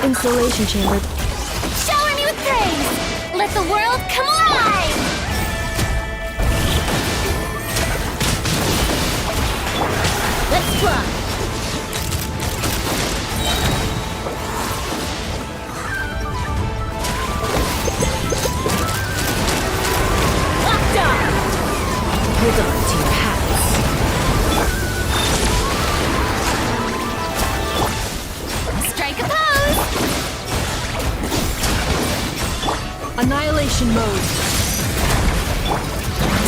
Installation chamber. Shower me with praise! Let the world come alive! Let's fly! Locked on! Hold on to your hats. Strike a pose! Annihilation mode.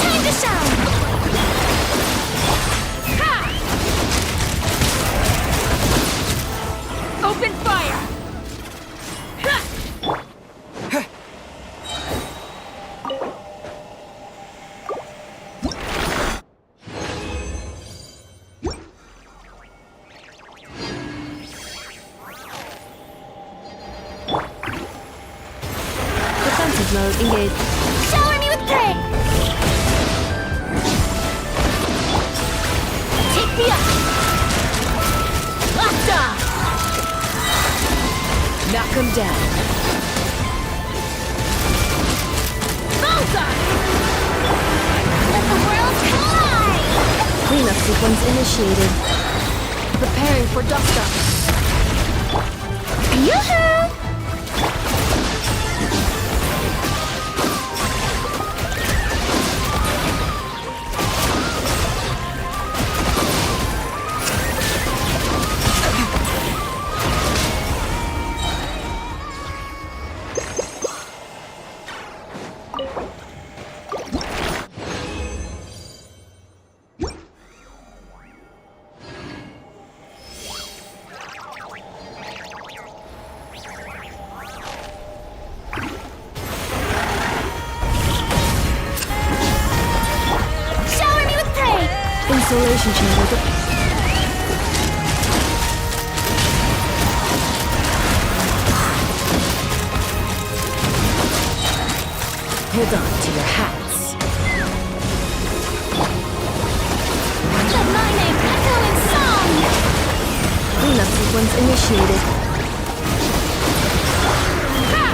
Time to shine! Ha! Open fire! Ha! Defensive mode engaged. Shower me with praise! Take me up! Locked on! Knock him down. Bullseye! Let the world come alive! Cleanup sequence initiated. Preparing for dust up. Yoo-hoo! Shower me with praise! Installation chamber. Hold on to your hats. Let my name echo in song! Cleanup sequence initiated. Ha!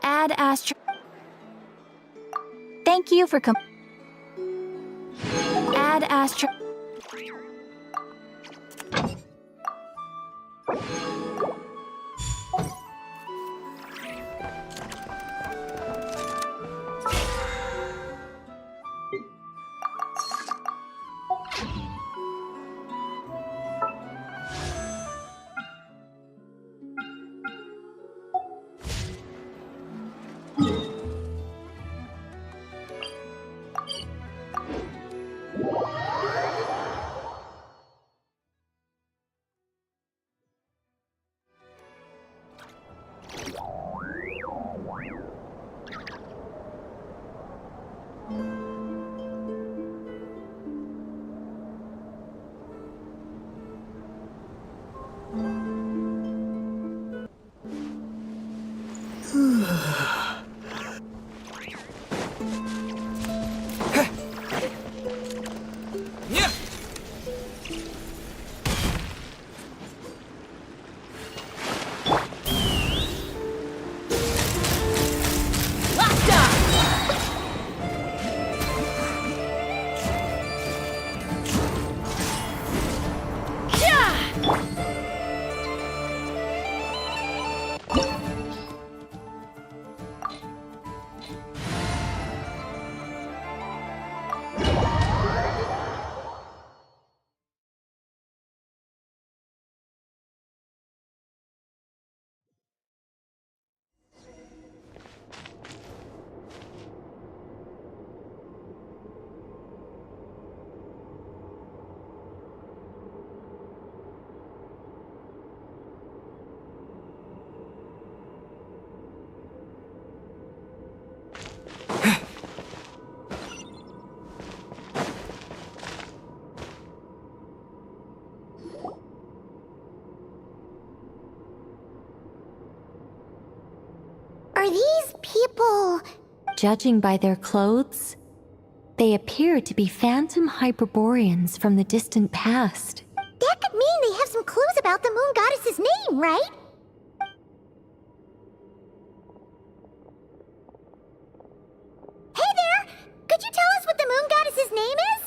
Add Astro. Thank you for Add Astro. Are these people... Judging by their clothes, they appear to be phantom Hyperboreans from the distant past. That could mean they have some clues about the moon goddess's name, right? Hey there! Could you tell us what the moon goddess's name is?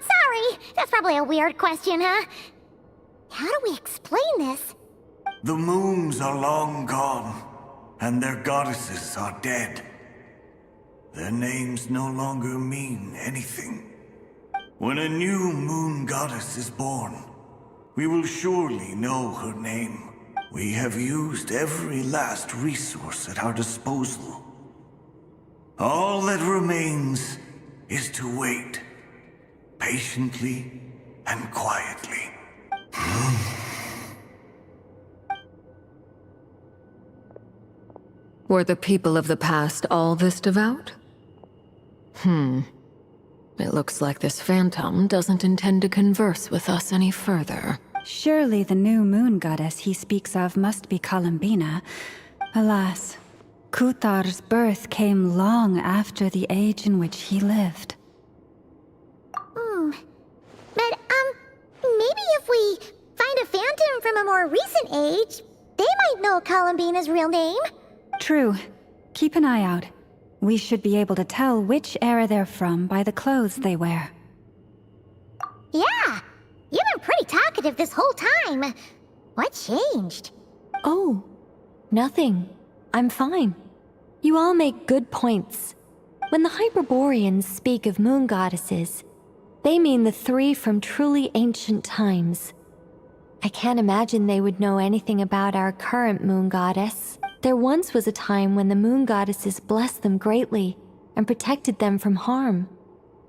Sorry. That's probably a weird question, huh? How do we explain this? The moons are long gone, and their goddesses are dead. Their names no longer mean anything. When a new moon goddess is born, we will surely know her name. We have used every last resource at our disposal. All that remains is to wait, patiently and quietly. Were the people of the past all this devout? It looks like this phantom doesn't intend to converse with us any further. Surely the new moon goddess he speaks of must be Columbina. Alas, Kuthar's birth came long after the age in which he lived. But, maybe if we find a phantom from a more recent age, they might know Columbina's real name. True. Keep an eye out. We should be able to tell which era they're from by the clothes they wear. Yeah, you've been pretty talkative this whole time. What changed? Oh, nothing. I'm fine. You all make good points. When the Hyperboreans speak of moon goddesses, they mean the three from truly ancient times. I can't imagine they would know anything about our current moon goddess. There once was a time when the moon goddesses blessed them greatly and protected them from harm.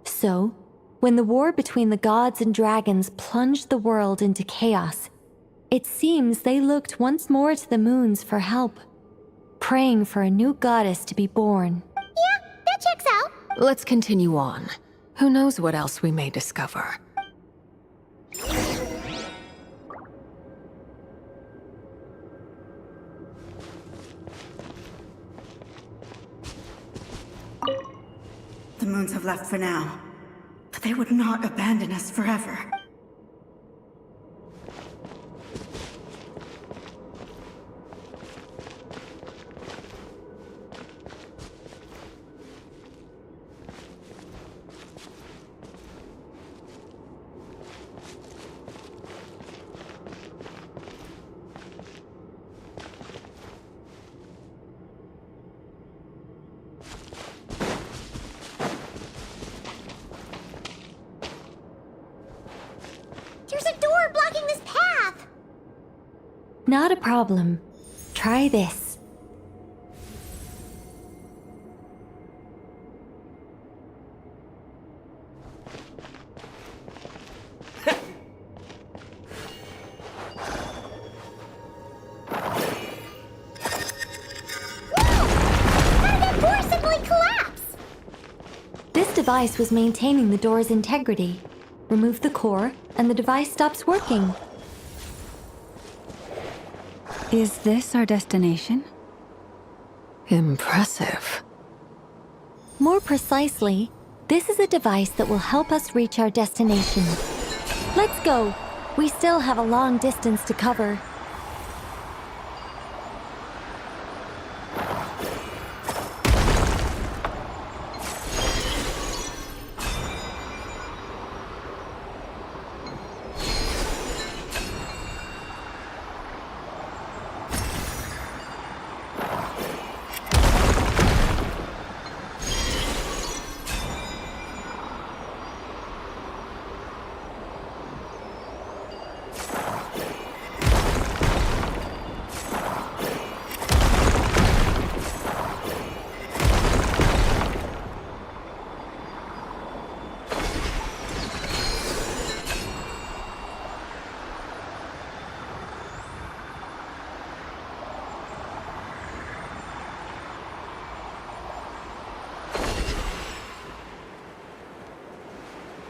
So, when the war between the gods and dragons plunged the world into chaos, it seems they looked once more to the moons for help, praying for a new goddess to be born. Yeah, that checks out. Let's continue on. Who knows what else we may discover? The moons have left for now, but they would not abandon us forever. There's a door blocking this path! Not a problem. Try this. This device was maintaining the door's integrity. Remove the core, and the device stops working. Is this our destination? Impressive. More precisely, this is a device that will help us reach our destination. Let's go. We still have a long distance to cover.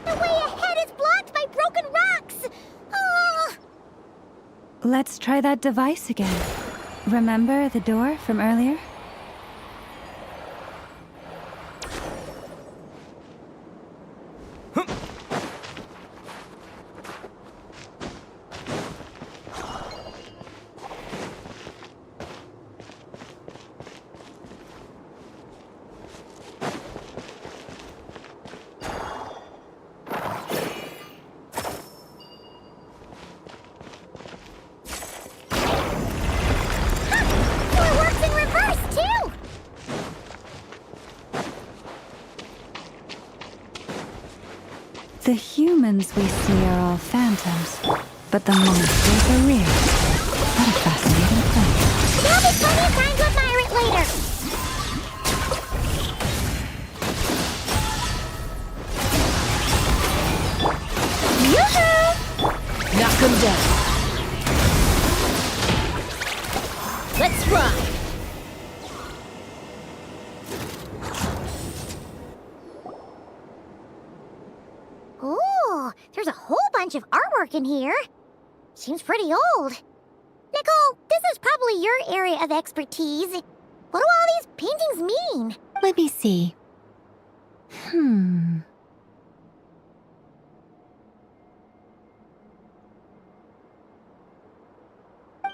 The way ahead is blocked by broken rocks! Oh! Let's try that device again. Remember the door from earlier? It works in reverse, too! The humans we see are all phantoms, but the monsters are real. What a fascinating place. There'll be plenty of time to admire it later! Yoo-hoo! Knock 'em down. Let's ride! Ooh, there's a whole bunch of artwork in here. Seems pretty old. Nicole, this is probably your area of expertise. What do all these paintings mean? Let me see.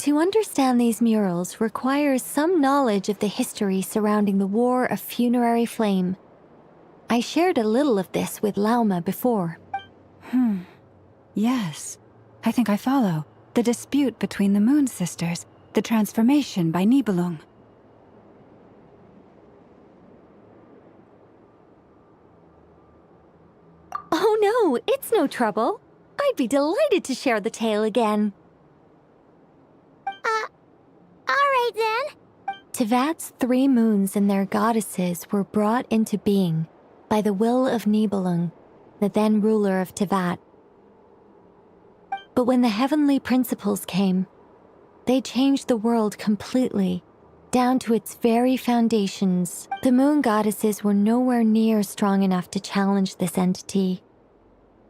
To understand these murals requires some knowledge of the history surrounding the War of Funerary Flame. I shared a little of this with Lauma before. Yes, I think I follow. The dispute between the Moon Sisters, the transformation by Nibelung. Oh no, it's no trouble. I'd be delighted to share the tale again. Alright then. Tevat's 3 moons and their goddesses were brought into being by the will of Nibelung, the then ruler of Tevat. But when the heavenly principles came, they changed the world completely, down to its very foundations. The moon goddesses were nowhere near strong enough to challenge this entity.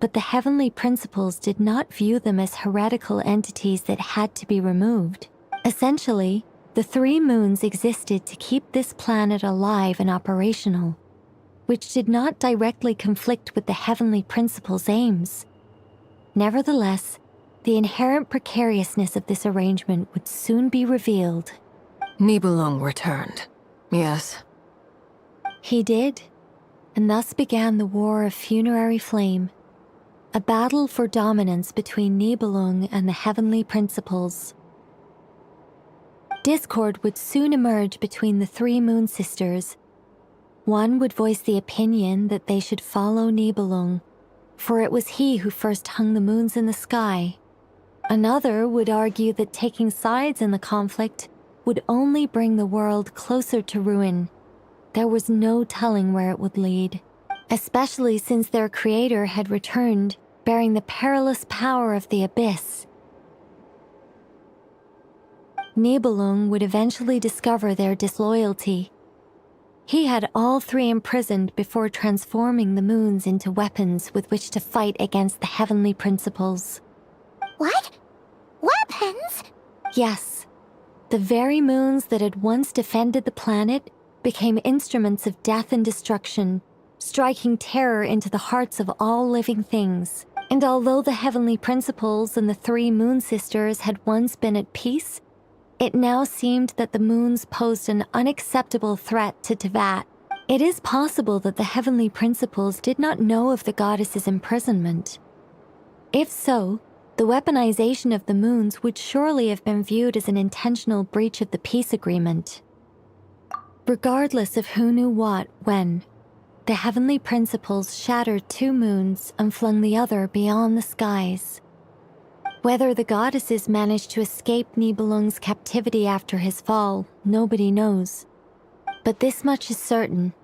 But the heavenly principles did not view them as heretical entities that had to be removed. Essentially, the 3 moons existed to keep this planet alive and operational, which did not directly conflict with the heavenly principles' aims. Nevertheless, the inherent precariousness of this arrangement would soon be revealed. Nibelung returned. Yes. He did, and thus began the War of Funerary Flame, a battle for dominance between Nibelung and the heavenly principles. Discord would soon emerge between the 3 moon sisters. One would voice the opinion that they should follow Nibelung, for it was he who first hung the moons in the sky. Another would argue that taking sides in the conflict would only bring the world closer to ruin. There was no telling where it would lead, especially since their creator had returned, bearing the perilous power of the abyss. Nibelung would eventually discover their disloyalty. He had all 3 imprisoned before transforming the moons into weapons with which to fight against the heavenly principles. What? Weapons? Yes, The very moons that had once defended the planet became instruments of death and destruction, striking terror into the hearts of all living things. And although the heavenly principles and the three moon sisters had once been at peace, it now seemed that the moons posed an unacceptable threat to Teyvat. It is possible that the heavenly principles did not know of the goddess's imprisonment. If so, the weaponization of the moons would surely have been viewed as an intentional breach of the peace agreement. Regardless of who knew what, when, the heavenly principles shattered two moons and flung the other beyond the skies. Whether the goddesses managed to escape Nibelung's captivity after his fall, nobody knows. But this much is certain.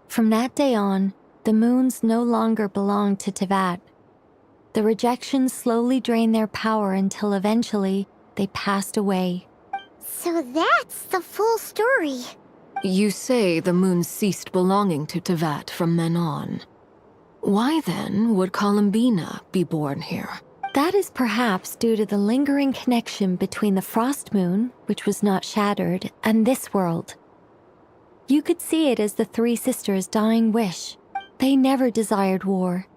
From that day on, the moons no longer belonged to Teyvat. The rejections slowly drained their power until eventually they passed away. So that's the full story. You say the moon ceased belonging to Teyvat from then on. Why then would Columbina be born here? That is perhaps due to the lingering connection between the Frost Moon, which was not shattered, and this world. You could see it as the three sisters' dying wish. They never desired war.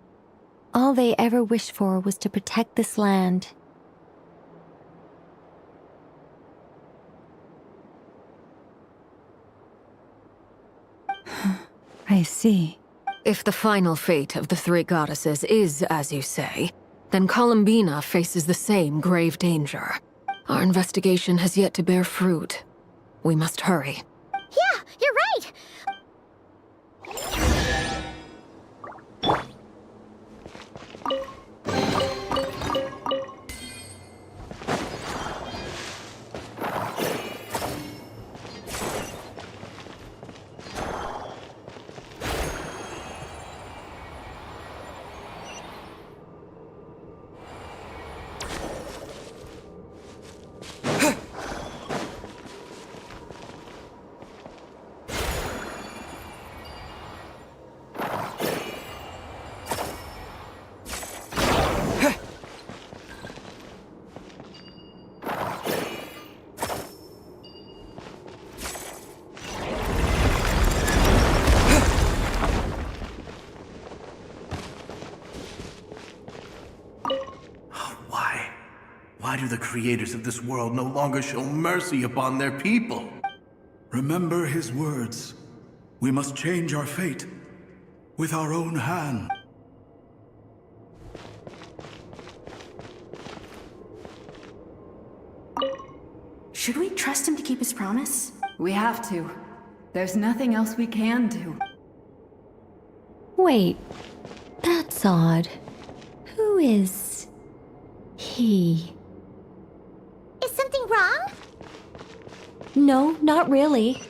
All they ever wished for was to protect this land. I see. If the final fate of the three goddesses is as you say, then Columbina faces the same grave danger. Our investigation has yet to bear fruit. We must hurry. Yeah, you're right! Why do the creators of this world no longer show mercy upon their people? Remember his words. We must change our fate with our own hand. Should we trust him to keep his promise? We have to. There's nothing else we can do. Wait, that's odd. Who is he? Is something wrong? No, not really.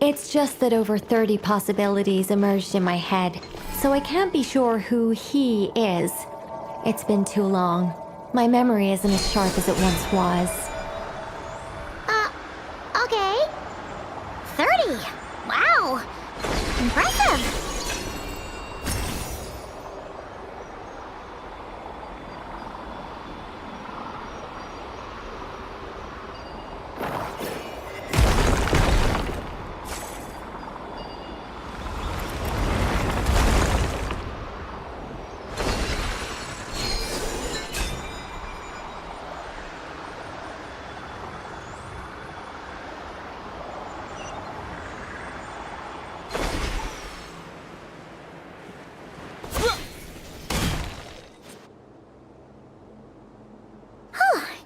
It's just that over 30 possibilities emerged in my head, so I can't be sure who he is. It's been too long. My memory isn't as sharp as it once was. Okay. 30! Wow! Impressive!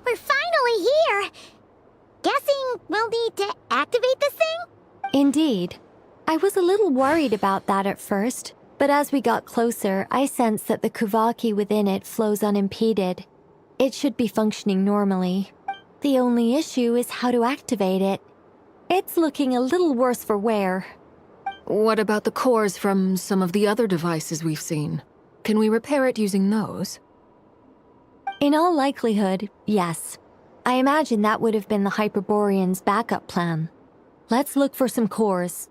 We're finally here! Guessing we'll need to activate this thing? Indeed. I was a little worried about that at first, but as we got closer, I sensed that the Kuvaki within it flows unimpeded. It should be functioning normally. The only issue is how to activate it. It's looking a little worse for wear. What about the cores from some of the other devices we've seen? Can we repair it using those? In all likelihood, yes. I imagine that would have been the Hyperborean's backup plan. Let's look for some cores.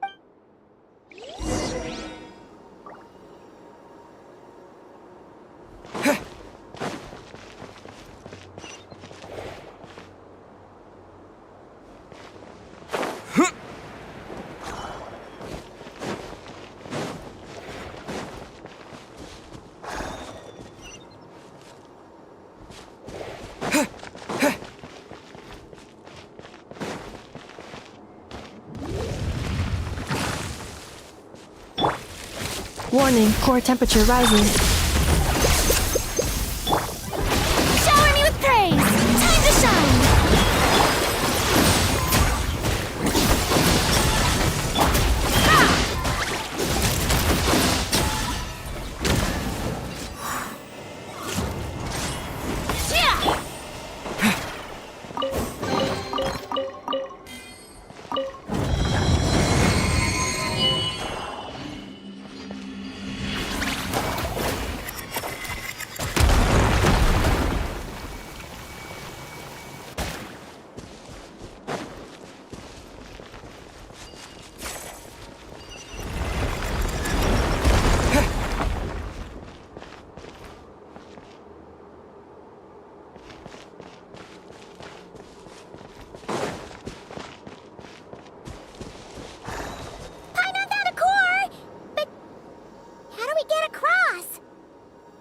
Warning, core temperature rising. Shower me with praise! Time to shine!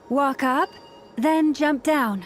Walk up, then jump down.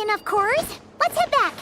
Enough cores. Let's head back.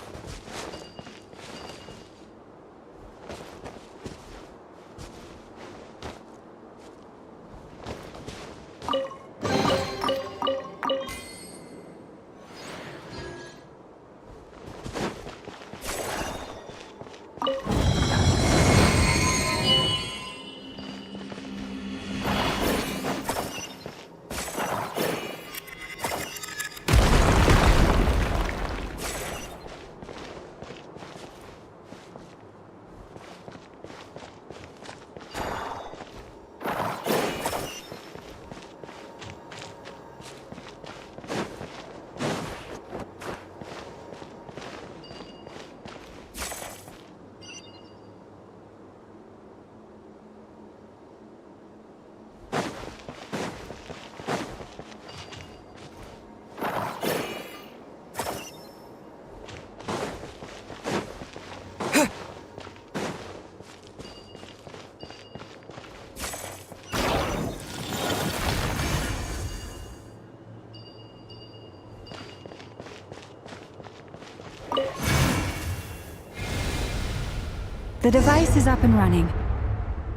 The device is up and running.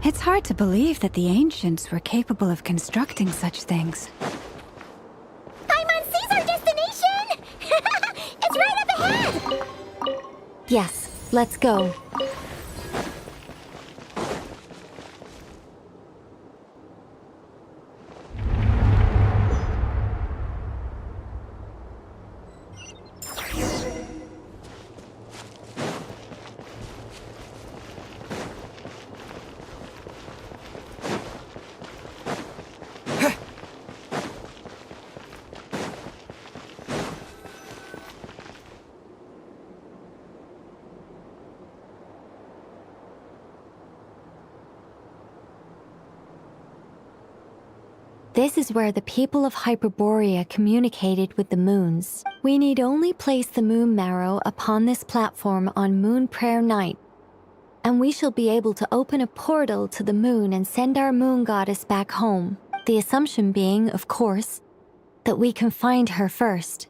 It's hard to believe that the ancients were capable of constructing such things. Paimon sees our destination! It's right up ahead! Yes, let's go. This is where the people of Hyperborea communicated with the moons. We need only place the moon marrow upon this platform on Moon Prayer Night, and we shall be able to open a portal to the moon and send our moon goddess back home. The assumption being, of course, that we can find her first.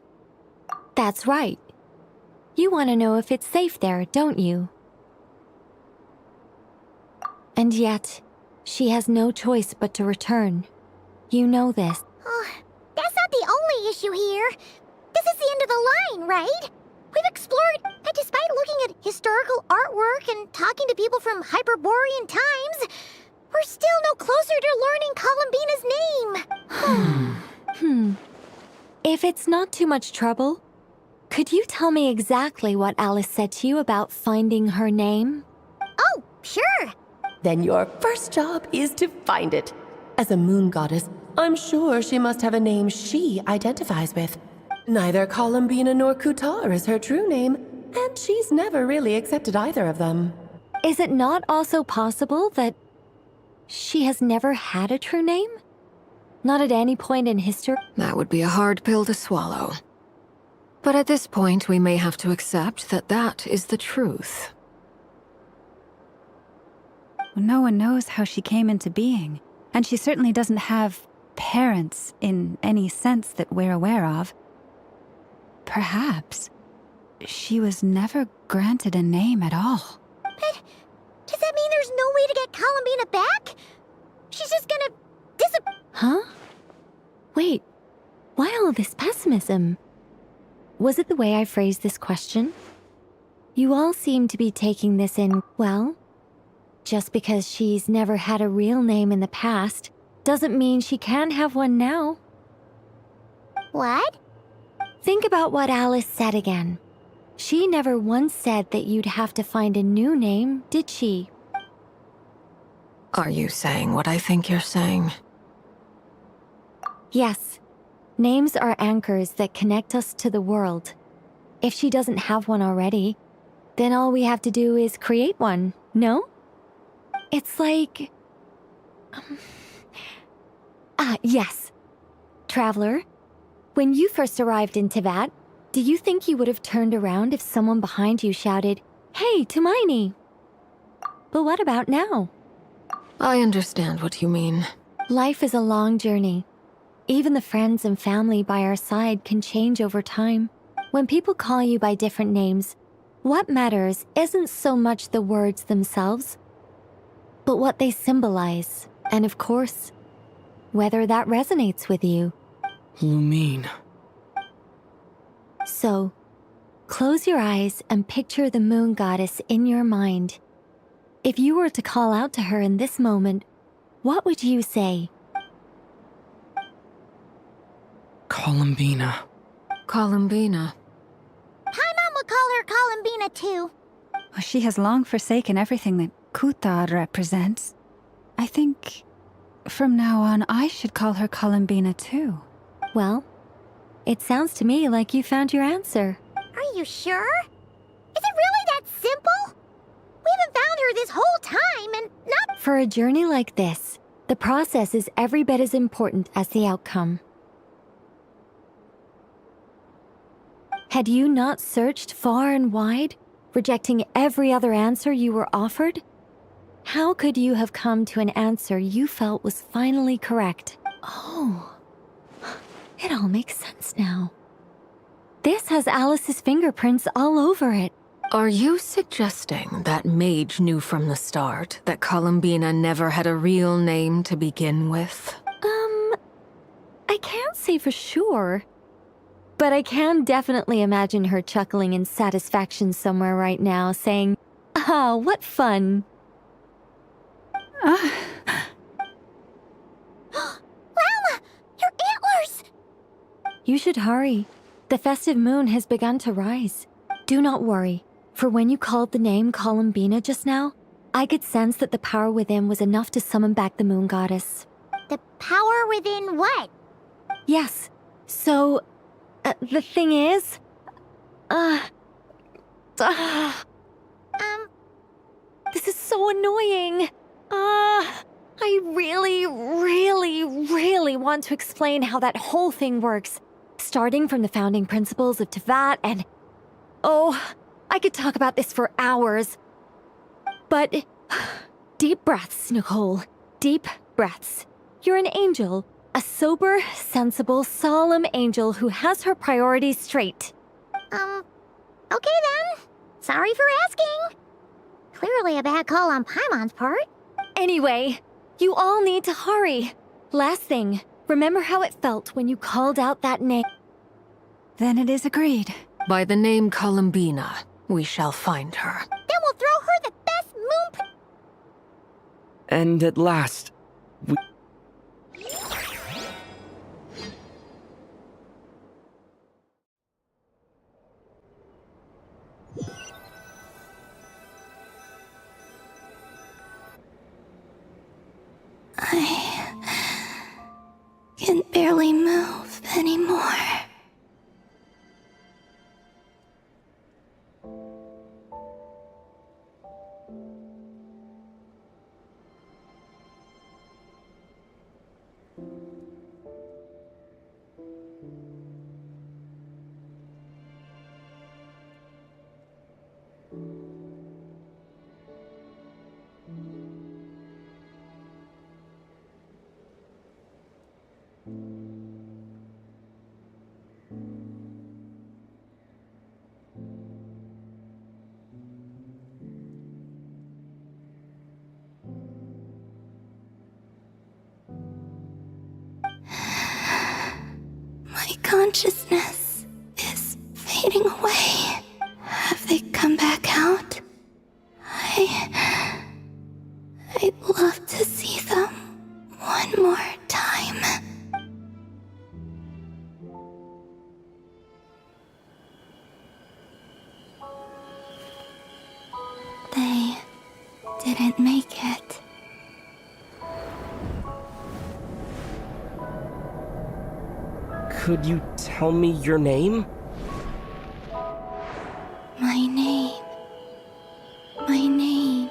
That's right. You want to know if it's safe there, don't you? And yet, she has no choice but to return. You know this. Oh, that's not the only issue here. This is the end of the line, right? We've explored, and despite looking at historical artwork and talking to people from Hyperborean times, we're still no closer to learning Columbina's name. If it's not too much trouble, could you tell me exactly what Alice said to you about finding her name? Oh, sure. Then your first job is to find it. As a moon goddess, I'm sure she must have a name she identifies with. Neither Columbina nor Kutar is her true name, and she's never really accepted either of them. Is it not also possible that she has never had a true name? Not at any point in history? That would be a hard pill to swallow. But at this point, we may have to accept that that is the truth. No one knows how she came into being, and she certainly doesn't have parents in any sense that we're aware of. Perhaps she was never granted a name at all. But does that mean there's no way to get Columbina back? She's just gonna disappear. Huh? Wait, why all this pessimism? Was it the way I phrased this question? You all seem to be taking this in, well, just because she's never had a real name in the past doesn't mean she can't have one now. What? Think about what Alice said again. She never once said that you'd have to find a new name, did she? Are you saying what I think you're saying? Yes. Names are anchors that connect us to the world. If she doesn't have one already, then all we have to do is create one, no? It's like... yes. Traveler, when you first arrived in Teyvat, do you think you would have turned around if someone behind you shouted, "Hey, Tumaini"? But what about now? I understand what you mean. Life is a long journey. Even the friends and family by our side can change over time. When people call you by different names, what matters isn't so much the words themselves, but what they symbolize, and of course, whether that resonates with you. Lumine. So, close your eyes and picture the moon goddess in your mind. If you were to call out to her in this moment, what would you say? Columbina. Columbina. Paimon would call her Columbina too. She has long forsaken everything that Kutar represents. I think from now on I should call her Columbina too. Well, it sounds to me like you found your answer. Are you sure? Is it really that simple? We haven't found her this whole time and not— For a journey like this, the process is every bit as important as the outcome. Had you not searched far and wide, rejecting every other answer you were offered? How could you have come to an answer you felt was finally correct? Oh, it all makes sense now. This has Alice's fingerprints all over it. Are you suggesting that mage knew from the start that Columbina never had a real name to begin with? I can't say for sure. But I can definitely imagine her chuckling in satisfaction somewhere right now, saying, "Ah, what fun." Llama! Your antlers! You should hurry. The festive moon has begun to rise. Do not worry, for when you called the name Columbina just now, I could sense that the power within was enough to summon back the moon goddess. The power within what? Yes, so... the thing is... This is so annoying. I really want to explain how that whole thing works. Starting from the founding principles of Tevat and... Oh, I could talk about this for hours. But... Deep breaths, Nicole. Deep breaths. You're an angel. A sober, sensible, solemn angel who has her priorities straight. Okay then. Sorry for asking. Clearly a bad call on Paimon's part. Anyway, you all need to hurry. Last thing, remember how it felt when you called out that name? Then it is agreed. By the name Columbina, we shall find her. Then we'll throw her the best moon... And at last, we... I can barely move anymore. My consciousness is fading away. Have they come back out? I'd love to see them one more time. They didn't make it. Could you tell me your name? My name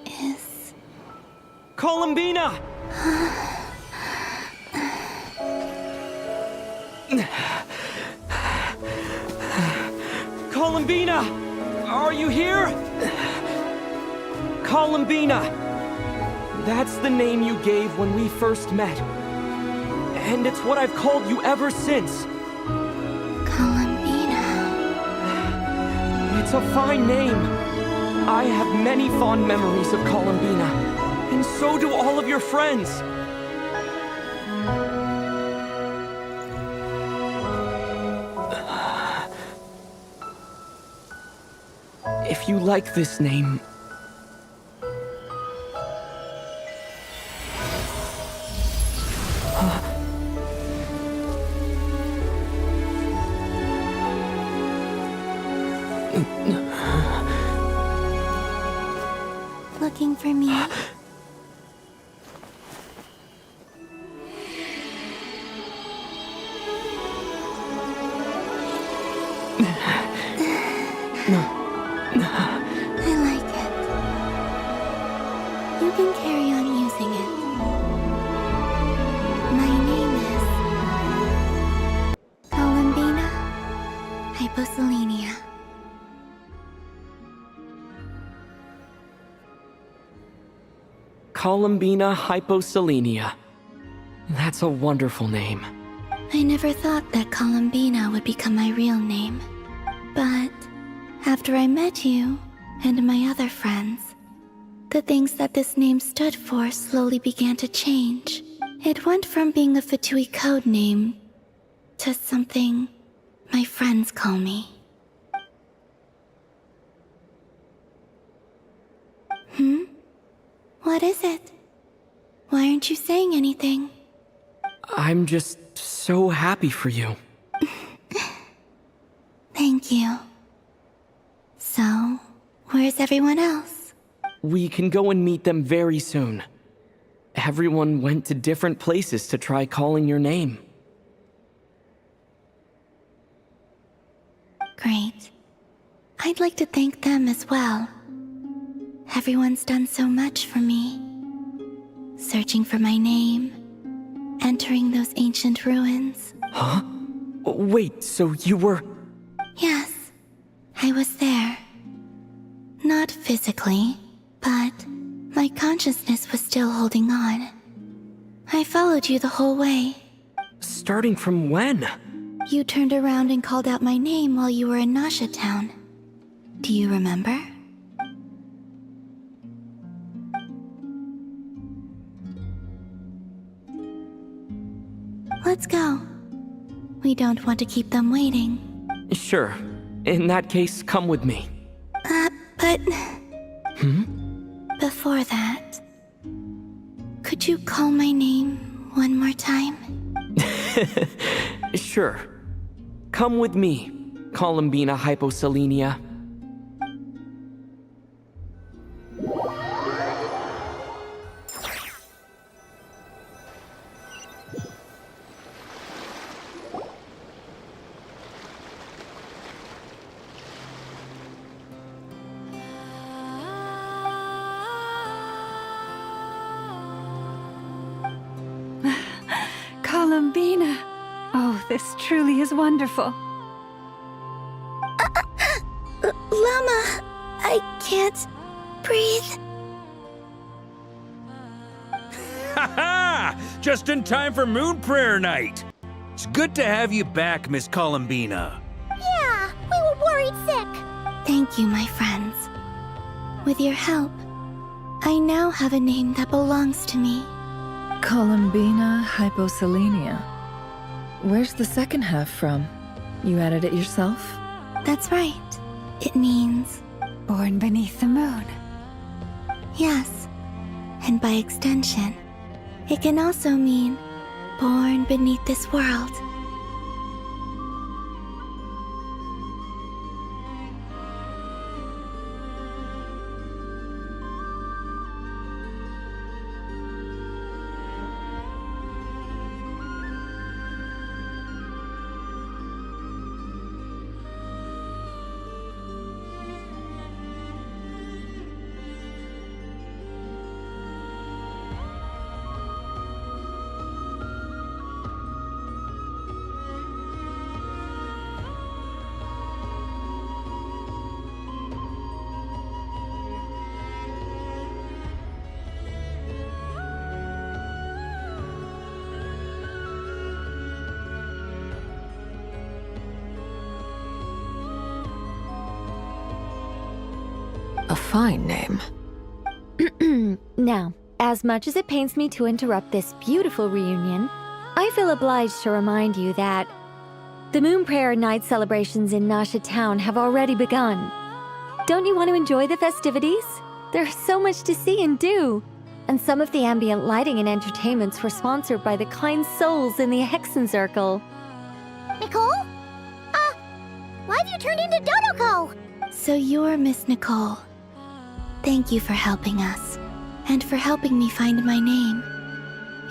is... Columbina! Columbina! Are you here? Columbina! That's the name you gave when we first met. And it's what I've called you ever since. Columbina. It's a fine name. I have many fond memories of Columbina. And so do all of your friends. If you like this name... Looking for me? I like it. You can carry on using it. My name is... Columbina Hyposelenia. Columbina Hyposelenia. That's a wonderful name. I never thought that Columbina would become my real name. But After I met you and my other friends, the things that this name stood for slowly began to change. It went from being a Fatui code name to something my friends call me. What is it? Why aren't you saying anything? I'm just so happy for you. Thank you. So, where's everyone else? We can go and meet them very soon. Everyone went to different places to try calling your name. Great. I'd like to thank them as well. Everyone's done so much for me. Searching for my name, entering those ancient ruins. Huh? Wait, so you were... Yes, I was there. Not physically, but my consciousness was still holding on. I followed you the whole way. Starting from when? You turned around and called out my name while you were in Nasha Town. Do you remember? Let's go. We don't want to keep them waiting. Sure. In that case, come with me. But... Before that... Could you call my name one more time? Sure. Come with me, Columbina Hyposelenia. Columbina! Oh, this truly is wonderful. Llama, I can't breathe. Ha-ha! Just in time for Moon Prayer Night. It's good to have you back, Miss Columbina. Yeah, we were worried sick. Thank you, my friends. With your help, I now have a name that belongs to me. Columbina Hyposelenia. Where's the second half from? You added it yourself? That's right. It means... Born beneath the moon. Yes. And by extension, it can also mean born beneath this world. A fine name. Now, as much as it pains me to interrupt this beautiful reunion, I feel obliged to remind you that the Moon Prayer Night celebrations in Nasha Town have already begun. Don't you want to enjoy the festivities? There's so much to see and do. And some of the ambient lighting and entertainments were sponsored by the kind souls in the Hexen Circle. Nicole? Why have you turned into Dodoko? So you're Miss Nicole. Thank you for helping us, and for helping me find my name.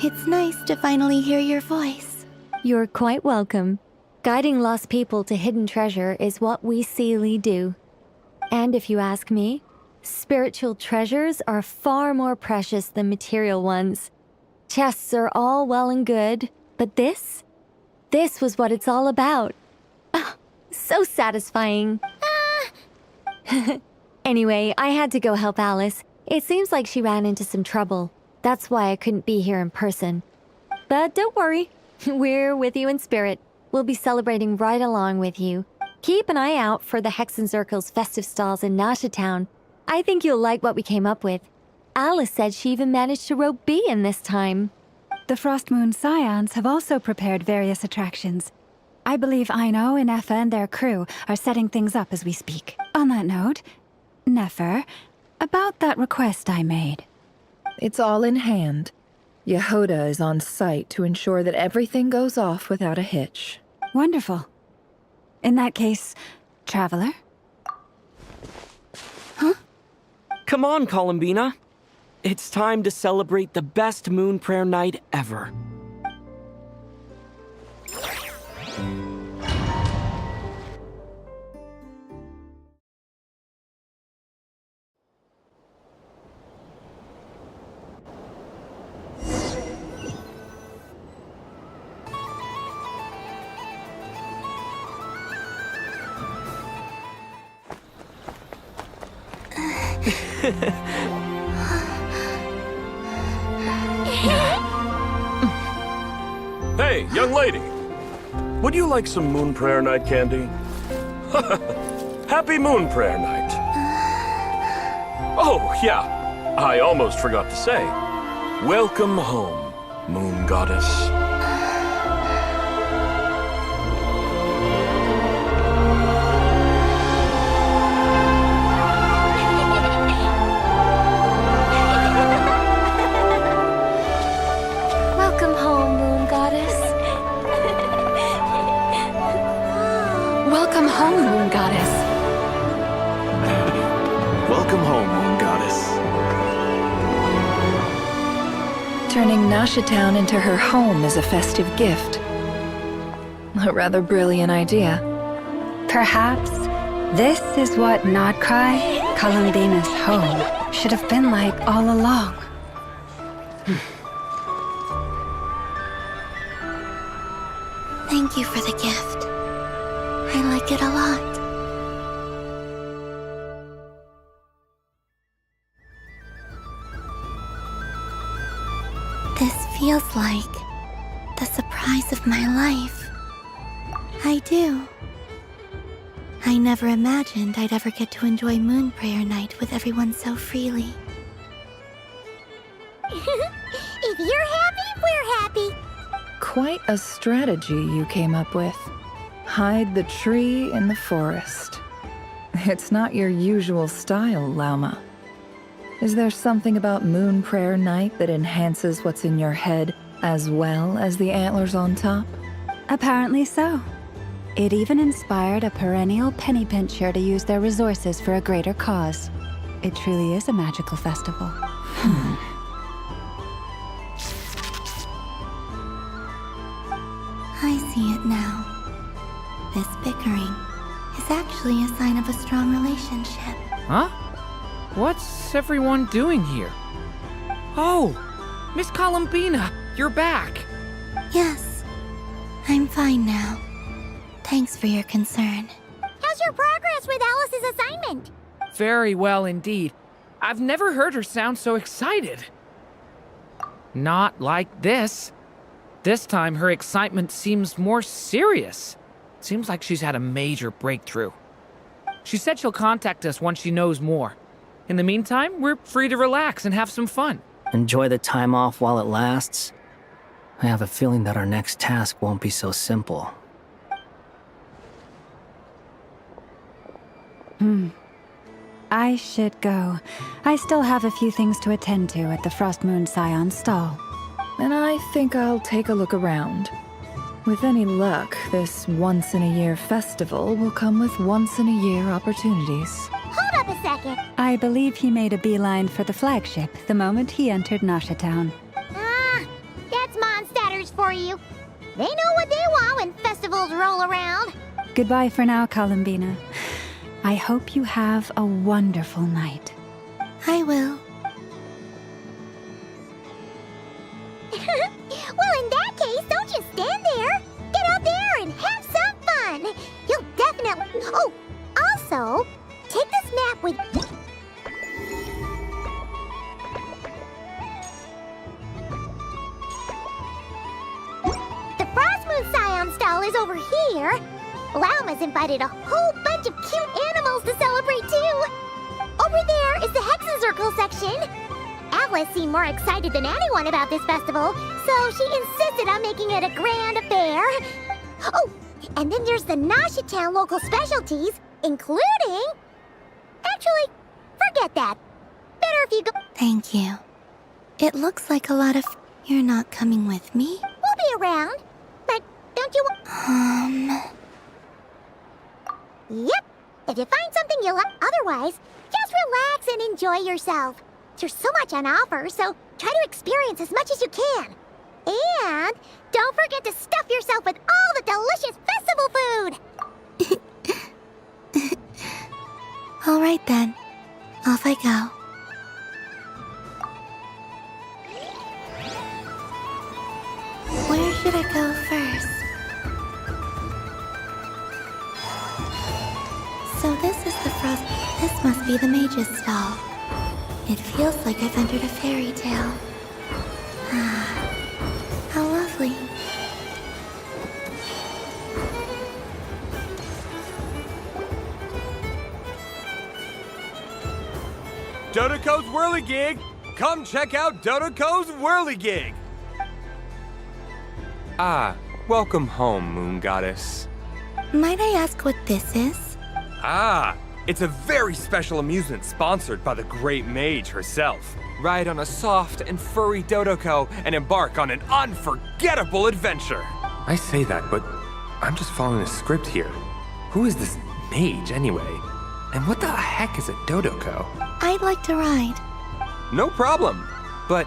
It's nice to finally hear your voice. You're quite welcome. Guiding lost people to hidden treasure is what we Seelie do. And if you ask me, spiritual treasures are far more precious than material ones. Chests are all well and good, but this was what it's all about. Ah, so satisfying. Anyway, I had to go help Alice. It seems like she ran into some trouble. That's why I couldn't be here in person. But don't worry, we're with you in spirit. We'll be celebrating right along with you. Keep an eye out for the Hexenzirkel's festive stalls in Nasha Town. I think you'll like what we came up with. Alice said she even managed to rope B in this time. The Frost Moon Scions have also prepared various attractions. I believe Aino, Ineffa, and their crew are setting things up as we speak. On that note, Nefer, about that request I made. It's all in hand. Yehoda is on site to ensure that everything goes off without a hitch. Wonderful. In that case, Traveler? Huh? Come on, Columbina. It's time to celebrate the best Moon Prayer Night ever. Hey, young lady. Would you like some Moon Prayer Night candy? Happy Moon Prayer Night. Oh, yeah. I almost forgot to say. Welcome home, Moon Goddess. Welcome home, Moon Goddess. Welcome home, Moon Goddess. Welcome home, Moon Goddess. Turning Nasha Town into her home is a festive gift. A rather brilliant idea. Perhaps this is what Nod-Krai, Columbina's home, should have been like all along. Thank you for the gift. I like it a lot. This feels like the surprise of my life. I do. I never imagined I'd ever get to enjoy Moon Prayer Night with everyone so freely. If you're happy, we're happy. Quite a strategy you came up with. Hide the tree in the forest. It's not your usual style, Lauma. Is there something about Moon Prayer Night that enhances what's in your head as well as the antlers on top? Apparently so. It even inspired a perennial penny pincher to use their resources for a greater cause. It truly is a magical festival. I see it now. This bickering is actually a sign of a strong relationship. Huh? What's everyone doing here? Oh, Miss Columbina, you're back. Yes, I'm fine now. Thanks for your concern. How's your progress with Alice's assignment? Very well indeed. I've never heard her sound so excited. Not like this. This time her excitement seems more serious. Seems like she's had a major breakthrough. She said she'll contact us once she knows more. In the meantime, we're free to relax and have some fun. Enjoy the time off while it lasts. I have a feeling that our next task won't be so simple. I should go. I still have a few things to attend to at the Frost Moon Scion stall. And I think I'll take a look around. With any luck, this once-in-a-year festival will come with once-in-a-year opportunities. Hold up a second. I believe he made a beeline for the flagship the moment he entered Nasha Town. Ah, that's Mondstadters for you. They know what they want when festivals roll around. Goodbye for now, Columbina. I hope you have a wonderful night. I will. Well, in that case, don't just stand there. Get out there and have some fun. You'll definitely... Oh, also, take this map with... The Frost Moon Scion stall is over here. Lauma's invited a whole bunch of cute animals to celebrate too. Over there is the Hexen Circle section. Alice seemed more excited than anyone about this festival, so she insisted on making it a grand affair. Oh, and then there's the Nasha Town local specialties, including... Actually, forget that. Better if you go... Thank you. It looks like a lot of... You're not coming with me? We'll be around. But don't you... Yep. If you find something you'll like... Otherwise, just relax and enjoy yourself. There's so much on offer, so try to experience as much as you can. And don't forget to stuff yourself with all the delicious festival food! All right then. Off I go. Where should I go first? So this is the frost... This must be the mage's stall. It feels like I've entered a fairy tale. Ah, how lovely. Dodoko's Whirligig! Come check out Dodoko's Whirligig! Ah, welcome home, Moon Goddess. Might I ask what this is? Ah, it's a very special amusement sponsored by the great mage herself. Ride on a soft and furry Dodoko and embark on an unforgettable adventure. I say that, but I'm just following a script here. Who is this mage, anyway? And what the heck is a Dodoko? I'd like to ride. No problem, but...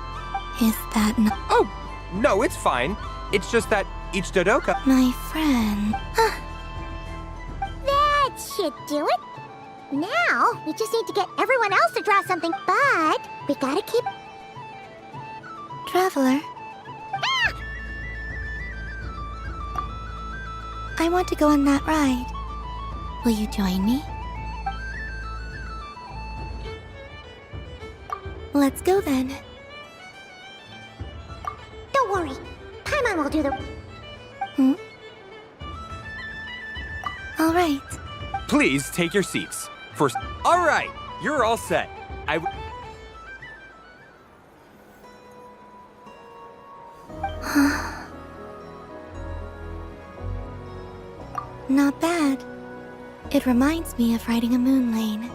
Is that not... Oh, no, it's fine. It's just that each Dodoko... My friend... That should do it. Now, we just need to get everyone else to draw something, but we gotta keep... Traveler? Ah! I want to go on that ride. Will you join me? Let's go then. Don't worry. Paimon will do the... All right. Please take your seats. First... All right, you're all set. Not bad. It reminds me of riding a moon lane.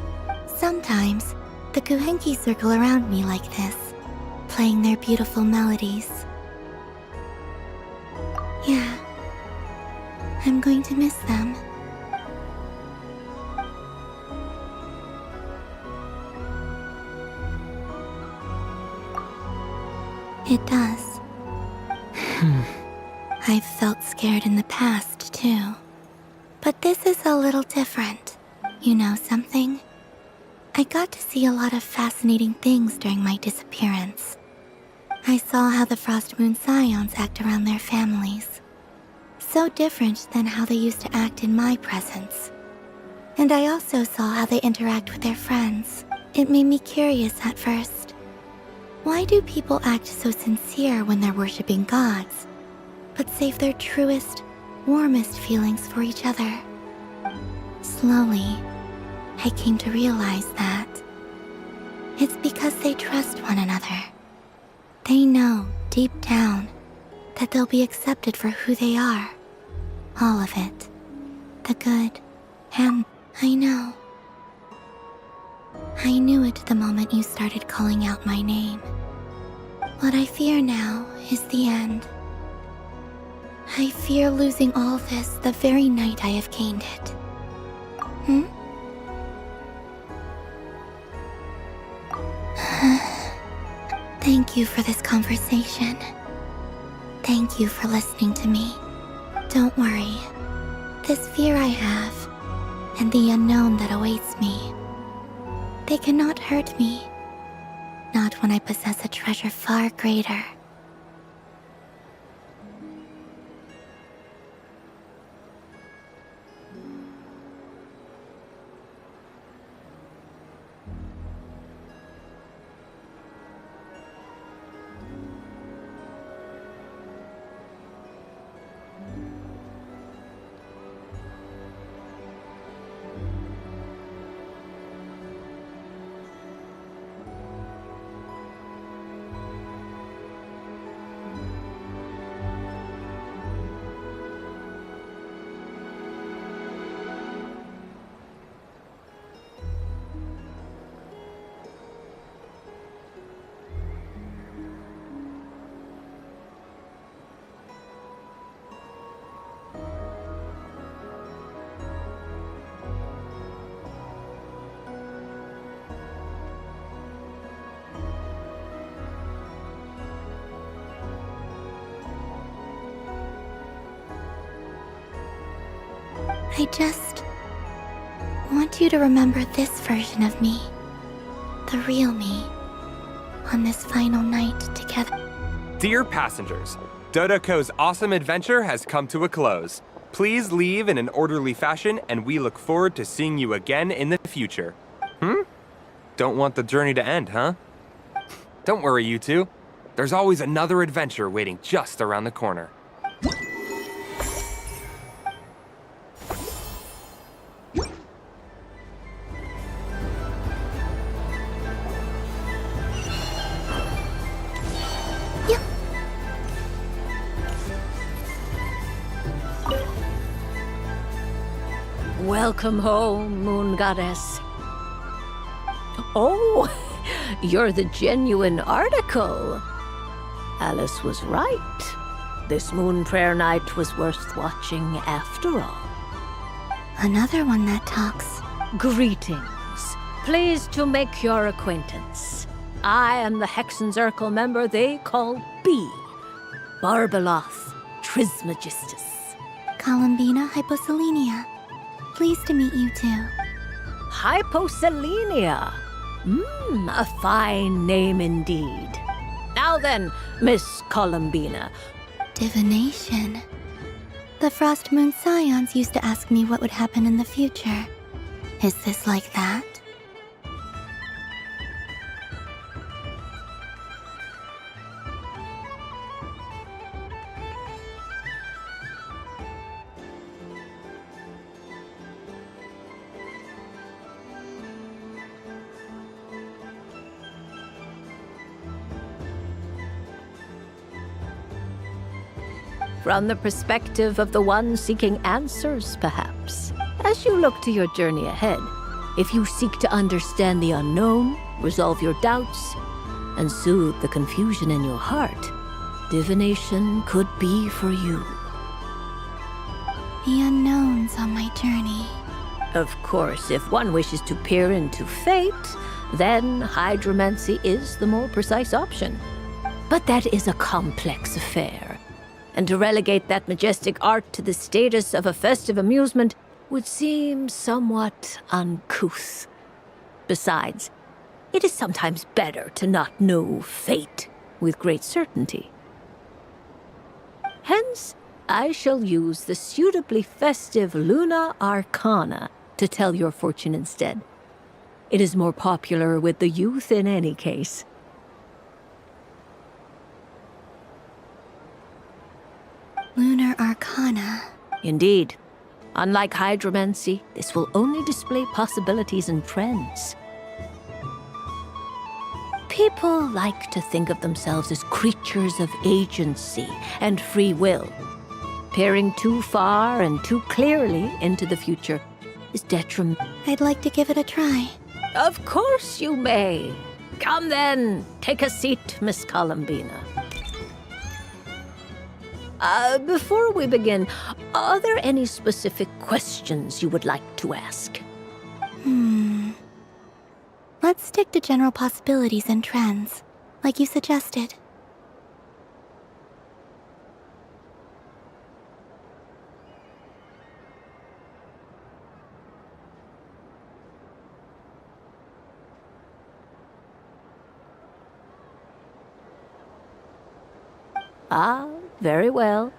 Sometimes, the Kuhenki circle around me like this, playing their beautiful melodies. Yeah. I'm going to miss them. It does. I've felt scared in the past, too. But this is a little different. You know something? I got to see a lot of fascinating things during my disappearance. I saw how the Frost Moon Scions act around their families. So different than how they used to act in my presence. And I also saw how they interact with their friends. It made me curious at first. Why do people act so sincere when they're worshipping gods, but save their truest, warmest feelings for each other? Slowly, I came to realize that it's because they trust one another. They know, deep down, that they'll be accepted for who they are. All of it. The good, and I know. I knew it the moment you started calling out my name. What I fear now is the end. I fear losing all this the very night I have gained it. Thank you for this conversation. Thank you for listening to me. Don't worry. This fear I have, and the unknown that awaits me, they cannot hurt me. Not when I possess a treasure far greater. I just want you to remember this version of me, the real me, on this final night together. Dear passengers, Dodoko's awesome adventure has come to a close. Please leave in an orderly fashion, and we look forward to seeing you again in the future. Don't want the journey to end, huh? Don't worry, you two. There's always another adventure waiting just around the corner. Welcome home, Moon Goddess. Oh, you're the genuine article. Alice was right. This moon prayer night was worth watching after all. Another one that talks. Greetings. Pleased to make your acquaintance. I am the Hexenzirkel member they call B. Barbeloth Trismegistus. Columbina Hyposelenia. Pleased to meet you too. Hyposelenia. A fine name indeed. Now then, Miss Columbina. Divination. The Frost Moon Scions used to ask me what would happen in the future. Is this like that? From the perspective of the one seeking answers, perhaps. As you look to your journey ahead, if you seek to understand the unknown, resolve your doubts, and soothe the confusion in your heart, divination could be for you. The unknowns on my journey. Of course, if one wishes to peer into fate, then hydromancy is the more precise option. But that is a complex affair. And to relegate that majestic art to the status of a festive amusement would seem somewhat uncouth. Besides, it is sometimes better to not know fate with great certainty. Hence, I shall use the suitably festive Luna Arcana to tell your fortune instead. It is more popular with the youth in any case. Lunar Arcana. Indeed. Unlike hydromancy, this will only display possibilities and trends. People like to think of themselves as creatures of agency and free will. Peering too far and too clearly into the future is detrimental. I'd like to give it a try. Of course you may. Come then, take a seat, Miss Columbina. Before we begin, are there any specific questions you would like to ask? Let's stick to general possibilities and trends, like you suggested. Ah, very well.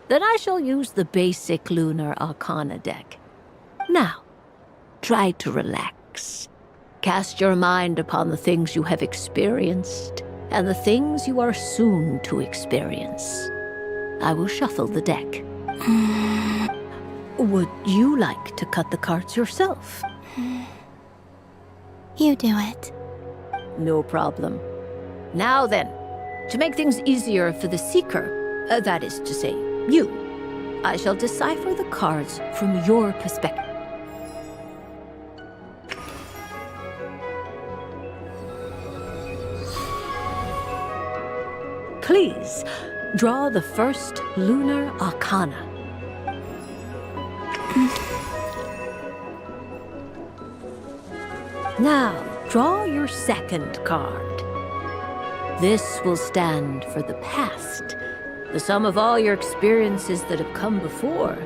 Then I shall use the basic Lunar Arcana deck. Now, try to relax. Cast your mind upon the things you have experienced and the things you are soon to experience. I will shuffle the deck. Would you like to cut the cards yourself? You do it. No problem. Now then, to make things easier for the seeker, that is to say, you, I shall decipher the cards from your perspective. Please, draw the first Lunar Arcana. Now, draw your second card. This will stand for the past, the sum of all your experiences that have come before.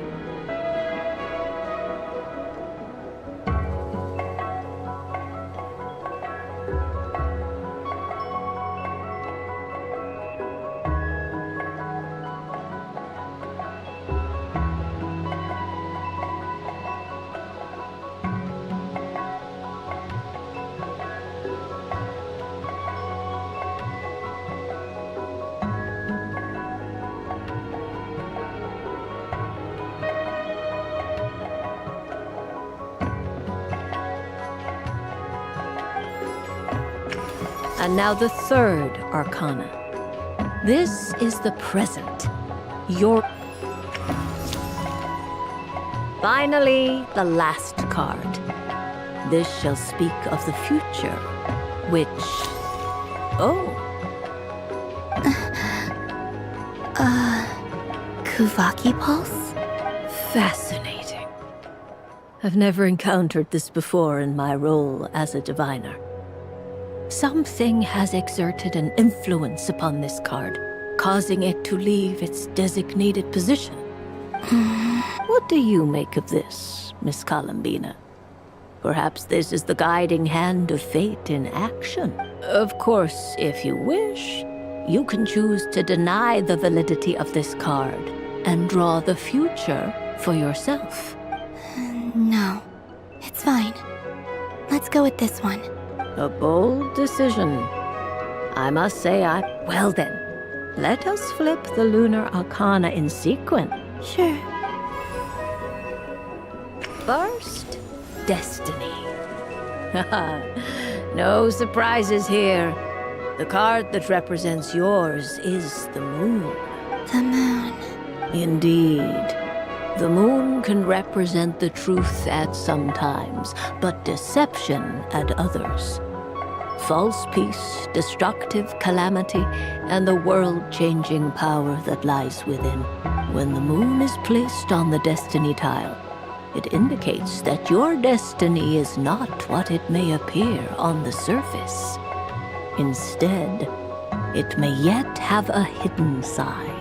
And now the third arcana. This is the present. Finally, the last card. This shall speak of the future, which... Oh. Kuvaki Pulse? Fascinating. I've never encountered this before in my role as a diviner. Something has exerted an influence upon this card, causing it to leave its designated position. What do you make of this, Miss Columbina? Perhaps this is the guiding hand of fate in action. Of course, if you wish, you can choose to deny the validity of this card and draw the future for yourself. No, it's fine. Let's go with this one. A bold decision. I must say Well then, let us flip the lunar arcana in sequence. Sure. First, Destiny. No surprises here. The card that represents yours is the moon. The moon. Indeed. The moon can represent the truth at some times, but deception at others. False peace, destructive calamity, and the world-changing power that lies within. When the moon is placed on the destiny tile, it indicates that your destiny is not what it may appear on the surface. Instead, it may yet have a hidden side.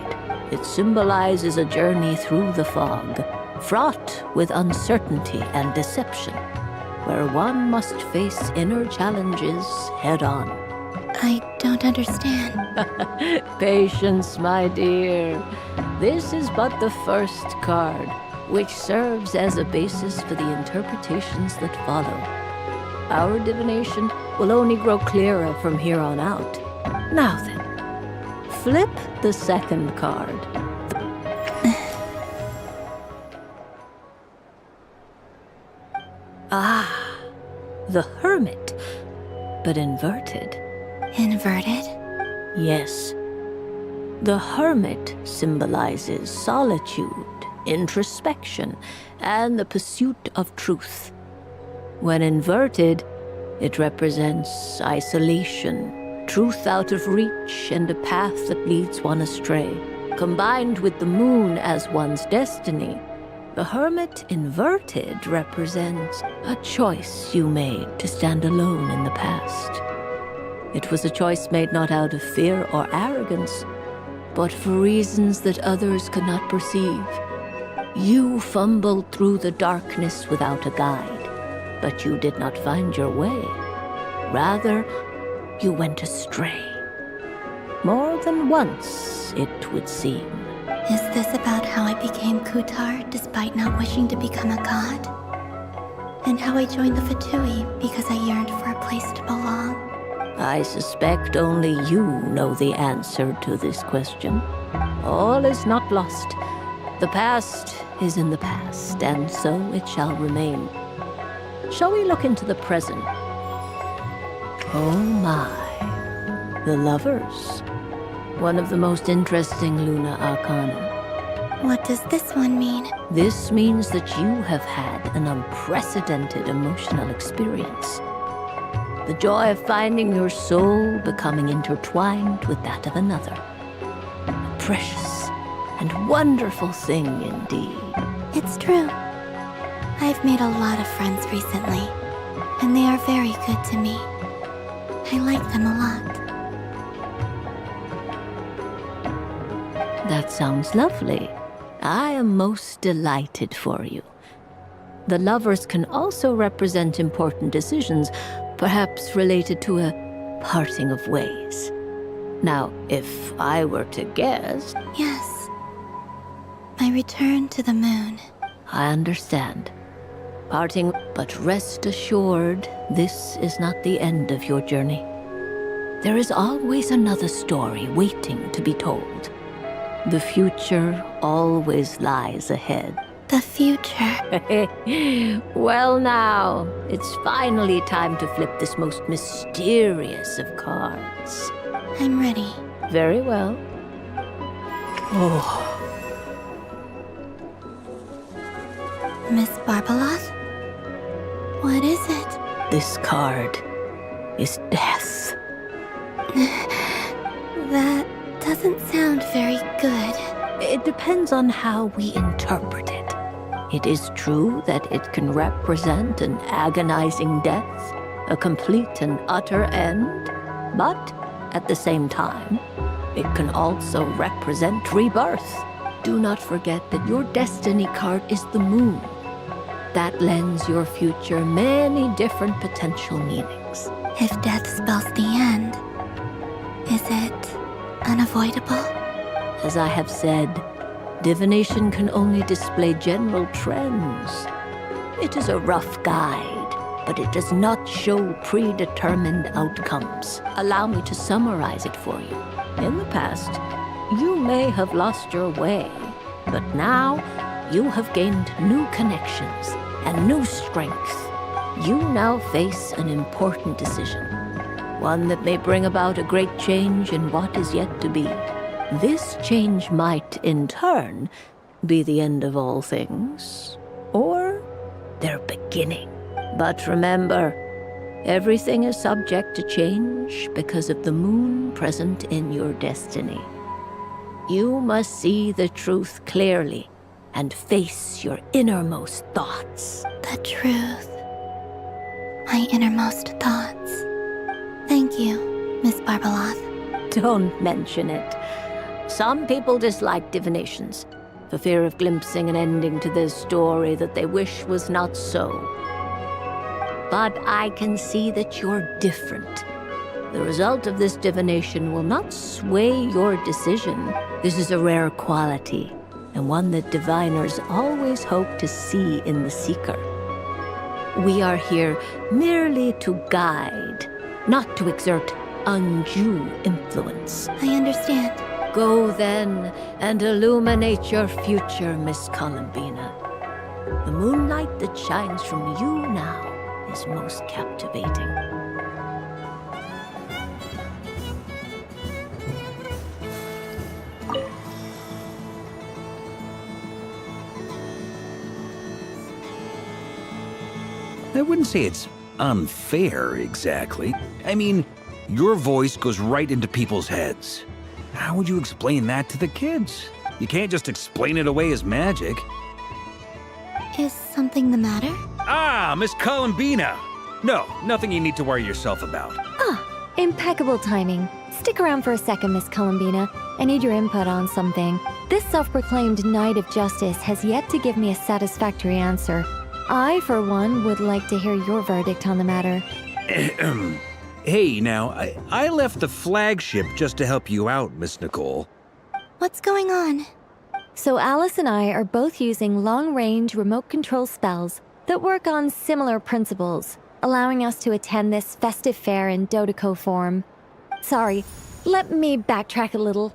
It symbolizes a journey through the fog, fraught with uncertainty and deception, where one must face inner challenges head-on. I don't understand. Patience, my dear. This is but the first card, which serves as a basis for the interpretations that follow. Our divination will only grow clearer from here on out. Now then, flip the second card. The Hermit, but inverted. Inverted? Yes. The Hermit symbolizes solitude, introspection, and the pursuit of truth. When inverted, it represents isolation, truth out of reach, and a path that leads one astray. Combined with the moon as one's destiny, the Hermit inverted represents a choice you made to stand alone in the past. It was a choice made not out of fear or arrogance, but for reasons that others could not perceive. You fumbled through the darkness without a guide, but you did not find your way. Rather, you went astray. More than once, it would seem. Is this about how I became Kutar despite not wishing to become a god? And how I joined the Fatui because I yearned for a place to belong? I suspect only you know the answer to this question. All is not lost. The past is in the past, and so it shall remain. Shall we look into the present? Oh my. The Lovers. One of the most interesting Luna Arcana. What does this one mean? This means that you have had an unprecedented emotional experience. The joy of finding your soul becoming intertwined with that of another. A precious and wonderful thing indeed. It's true. I've made a lot of friends recently, and they are very good to me. I like them a lot. That sounds lovely. I am most delighted for you. The Lovers can also represent important decisions, perhaps related to a parting of ways. Now, if I were to guess... Yes. My return to the moon. I understand. Parting, but rest assured, this is not the end of your journey. There is always another story waiting to be told. The future always lies ahead. The future. Well now, it's finally time to flip this most mysterious of cards. I'm ready. Very well. Oh. Miss Barbeloth? What is it? This card is death. That doesn't sound very good. It depends on how we interpret it. It is true that it can represent an agonizing death, a complete and utter end, but at the same time, it can also represent rebirth. Do not forget that your destiny card is the moon. That lends your future many different potential meanings. If death spells the end, is it unavoidable? As I have said, divination can only display general trends. It is a rough guide, but it does not show predetermined outcomes. Allow me to summarize it for you. In the past, you may have lost your way, but now you have gained new connections and new strength. You now face an important decision, one that may bring about a great change in what is yet to be. This change might, in turn, be the end of all things, or their beginning. But remember, everything is subject to change because of the moon present in your destiny. You must see the truth clearly and face your innermost thoughts. The truth. My innermost thoughts. Thank you, Miss Barbeloth. Don't mention it. Some people dislike divinations, for fear of glimpsing an ending to their story that they wish was not so. But I can see that you're different. The result of this divination will not sway your decision. This is a rare quality, and one that diviners always hope to see in the seeker. We are here merely to guide, not to exert undue influence. I understand. Go then and illuminate your future, Miss Columbina. The moonlight that shines from you now is most captivating. I wouldn't say it's unfair, exactly. I mean, your voice goes right into people's heads. How would you explain that to the kids? You can't just explain it away as magic. Is something the matter? Ah, Miss Columbina! No, nothing you need to worry yourself about. Ah, impeccable timing. Stick around for a second, Miss Columbina. I need your input on something. This self-proclaimed Knight of Justice has yet to give me a satisfactory answer. I, for one, would like to hear your verdict on the matter. Hey, now, I left the flagship just to help you out, Miss Nicole. What's going on? So Alice and I are both using long-range remote control spells that work on similar principles, allowing us to attend this festive fair in Dodoco form. Sorry, let me backtrack a little.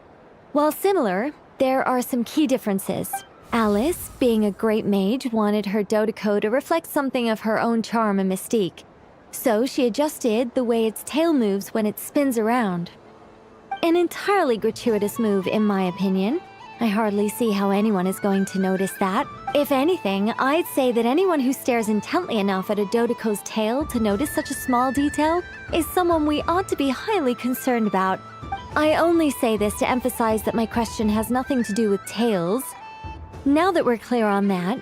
While similar, there are some key differences. Alice, being a great mage, wanted her Dodoco to reflect something of her own charm and mystique. So she adjusted the way its tail moves when it spins around. An entirely gratuitous move, in my opinion. I hardly see how anyone is going to notice that. If anything, I'd say that anyone who stares intently enough at a Dodoco's tail to notice such a small detail is someone we ought to be highly concerned about. I only say this to emphasize that my question has nothing to do with tails. Now that we're clear on that,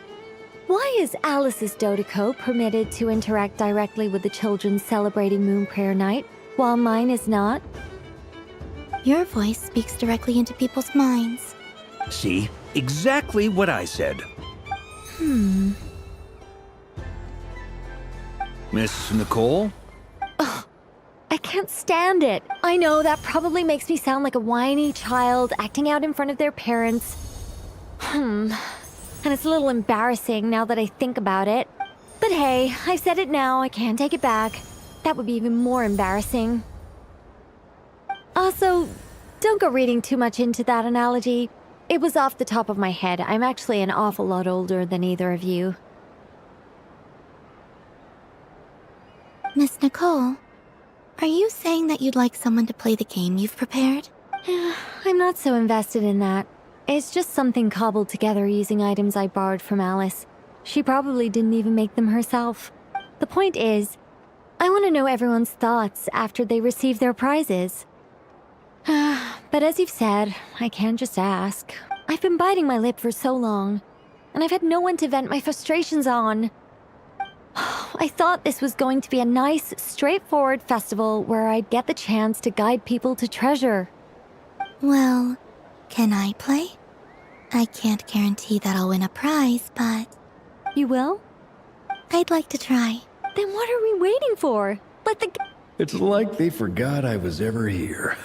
why is Alice's Dodoco permitted to interact directly with the children celebrating Moon Prayer Night, while mine is not? Your voice speaks directly into people's minds. See? Exactly what I said. Miss Nicole? Ugh, I can't stand it. I know that probably makes me sound like a whiny child acting out in front of their parents. And it's a little embarrassing now that I think about it. But hey, I've said it now, I can't take it back. That would be even more embarrassing. Also, don't go reading too much into that analogy. It was off the top of my head. I'm actually an awful lot older than either of you. Miss Nicole, are you saying that you'd like someone to play the game you've prepared? I'm not so invested in that. It's just something cobbled together using items I borrowed from Alice. She probably didn't even make them herself. The point is, I want to know everyone's thoughts after they receive their prizes. But as you've said, I can't just ask. I've been biting my lip for so long, and I've had no one to vent my frustrations on. I thought this was going to be a nice, straightforward festival where I'd get the chance to guide people to treasure. Well, can I play? I can't guarantee that I'll win a prize, but... You will? I'd like to try. Then what are we waiting for? Let the... It's like they forgot I was ever here.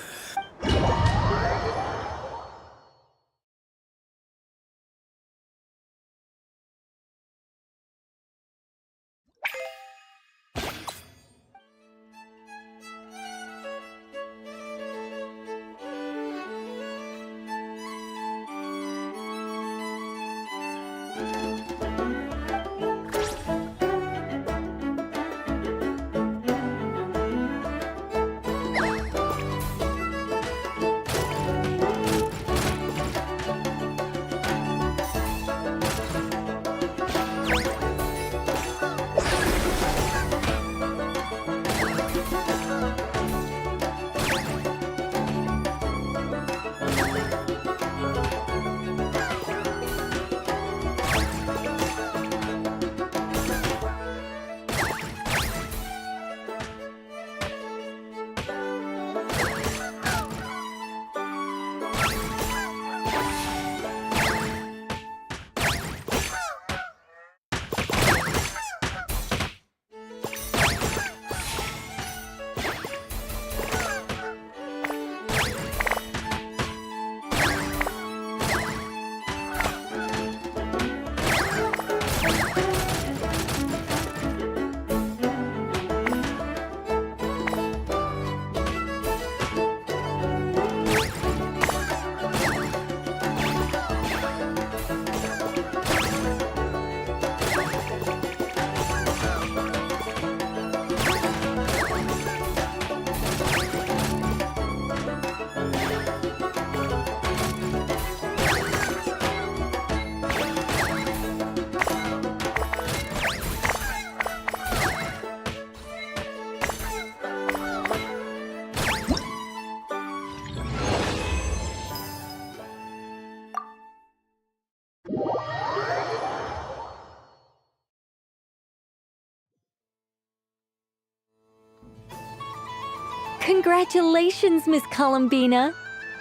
Congratulations, Miss Columbina!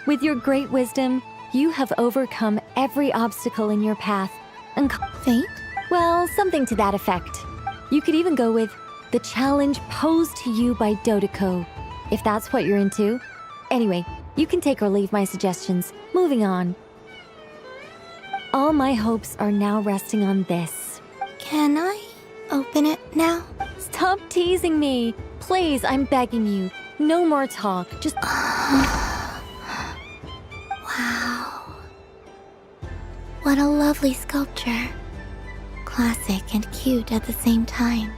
With your great wisdom, you have overcome every obstacle in your path. And fate? Well, something to that effect. You could even go with the challenge posed to you by Dodoko, if that's what you're into. Anyway, you can take or leave my suggestions. Moving on. All my hopes are now resting on this. Can I open it now? Stop teasing me! Please, I'm begging you. No more talk, just... Wow. What a lovely sculpture. Classic and cute at the same time.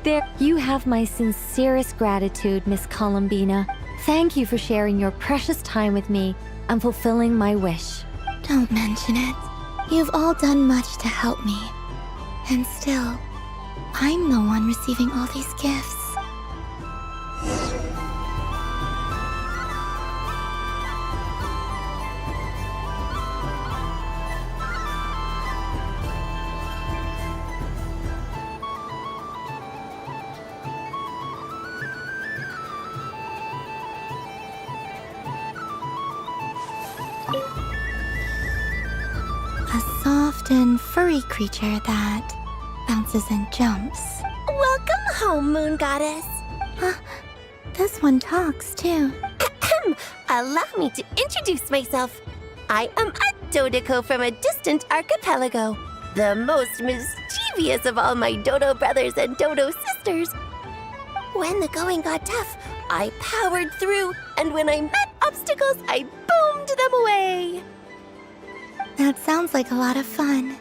There, you have my sincerest gratitude, Miss Columbina. Thank you for sharing your precious time with me and fulfilling my wish. Don't mention it. You've all done much to help me. And still, I'm the one receiving all these gifts. A soft and furry creature that bounces and jumps. Welcome home, Moon Goddess. This one talks too. Allow me to introduce myself. I am a Dodoko from a distant archipelago, the most mischievous of all my Dodo brothers and Dodo sisters. When the going got tough, I powered through, and when I met obstacles, obstacles, I boomed them away. That sounds like a lot of fun.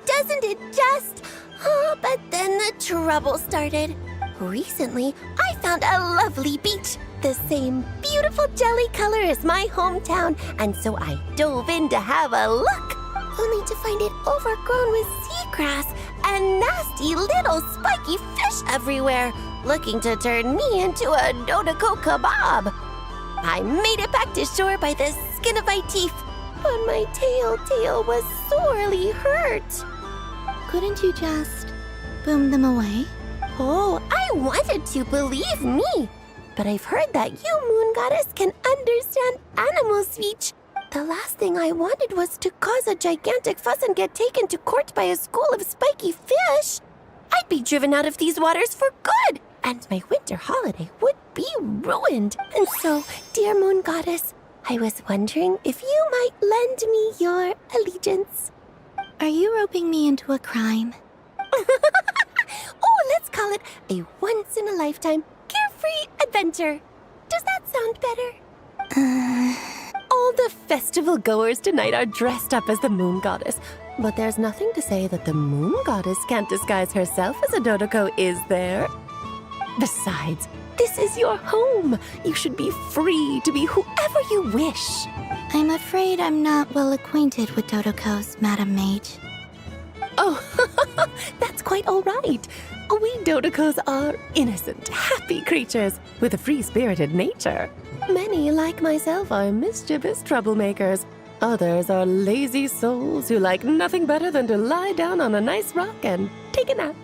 Doesn't it just? Oh, but then the trouble started. Recently, I found a lovely beach, the same beautiful jelly color as my hometown, and so I dove in to have a look, only to find it overgrown with seagrass and nasty little spiky fish everywhere, looking to turn me into a Nod-Krai kebab. I made it back to shore by the skin of my teeth, but my tail was sorely hurt. Couldn't you just boom them away? Oh, I wanted to, believe me. But I've heard that you, Moon Goddess, can understand animal speech. The last thing I wanted was to cause a gigantic fuss and get taken to court by a school of spiky fish. I'd be driven out of these waters for good, and my winter holiday would be ruined. And so, dear Moon Goddess, I was wondering if you might lend me your allegiance. Are you roping me into a crime? Oh, let's call it a once-in-a-lifetime carefree adventure. Does that sound better? All the festival goers tonight are dressed up as the Moon Goddess, but there's nothing to say that the Moon Goddess can't disguise herself as a Nod-Krai, is there? Besides, this is your home. You should be free to be whoever you wish. I'm afraid I'm not well acquainted with Nod-Krais, Madam Mage. Oh, that's quite all right. We Nod-Krais are innocent, happy creatures with a free-spirited nature. Many, like myself, are mischievous troublemakers. Others are lazy souls who like nothing better than to lie down on a nice rock and take a nap.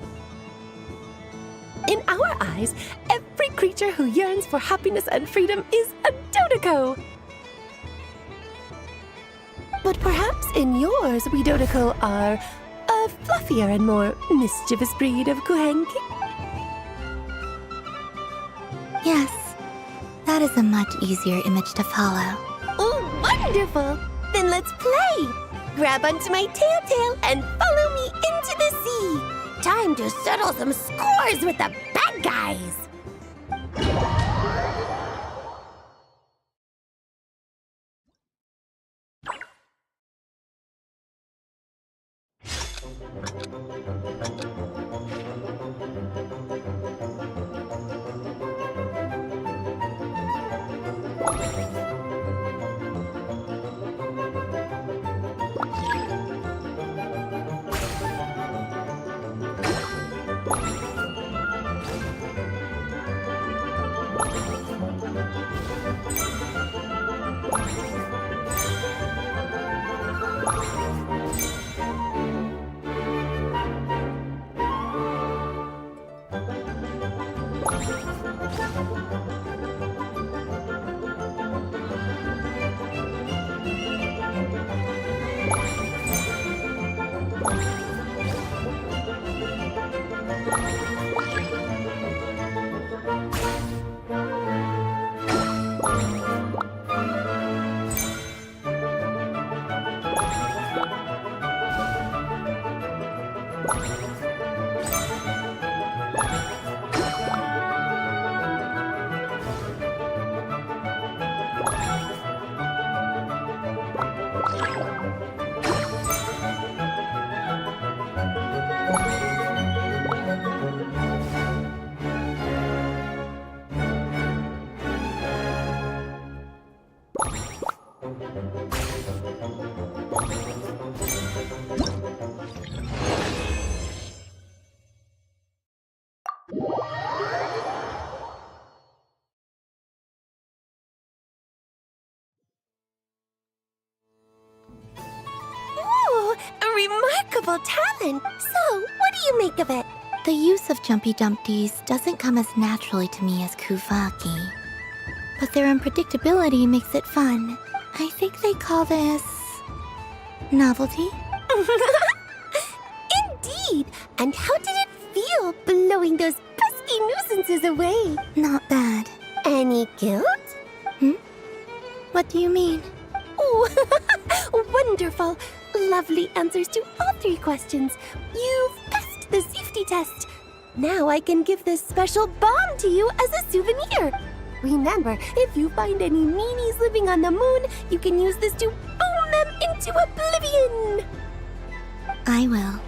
In our eyes, every creature who yearns for happiness and freedom is a Nod-Krai. But perhaps in yours, we Nod-Krai are a fluffier and more mischievous breed of Kuhenki. Yes, that is a much easier image to follow. Oh, wonderful! Then let's play! Grab onto my tail and follow me into the sea! Time to settle some scores with the bad guys! Remarkable talent! So, what do you make of it? The use of Jumpy Dumpties doesn't come as naturally to me as Kuvaki. But their unpredictability makes it fun. I think they call this... novelty? Indeed! And how did it feel blowing those pesky nuisances away? Not bad. Any guilt? What do you mean? Oh, wonderful! Lovely answers to all 3 questions. You've passed the safety test. Now I can give this special bomb to you as a souvenir. Remember, if you find any meanies living on the moon, you can use this to boom them into oblivion! I will.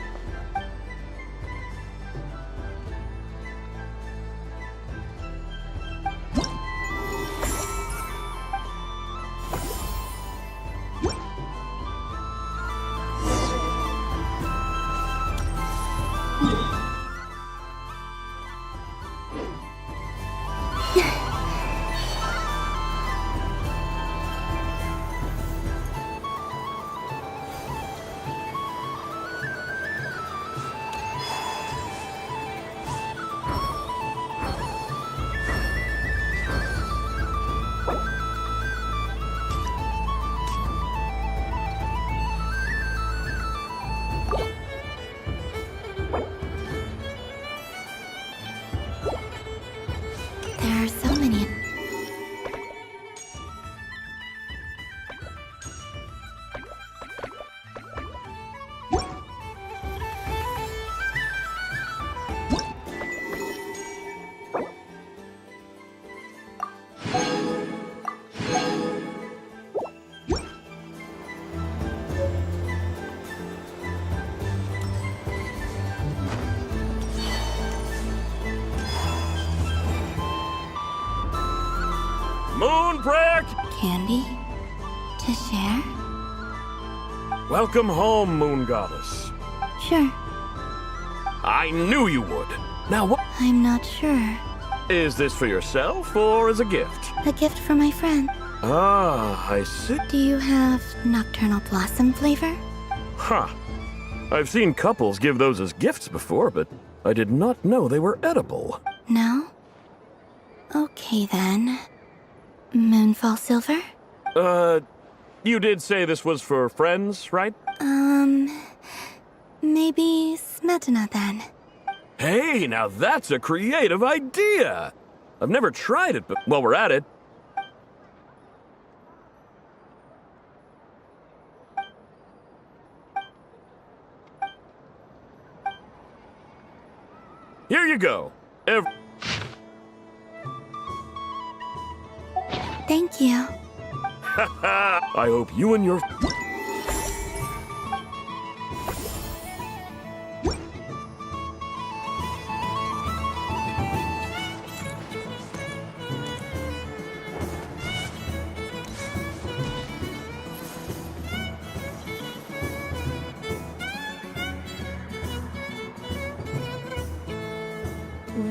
There are so many. Moon Prayer! Candy? To share? Welcome home, Moon Goddess. Sure. I knew you would. Now what? I'm not sure. Is this for yourself or as a gift? A gift for my friend. Ah, I see. Do you have nocturnal blossom flavor? Huh. I've seen couples give those as gifts before, but I did not know they were edible. No? Okay then. Moonfall silver? You did say this was for friends, right? Maybe smetana then. Hey, now that's a creative idea! I've never tried it, but while we're at it... Here you go. Thank you. I hope you and your...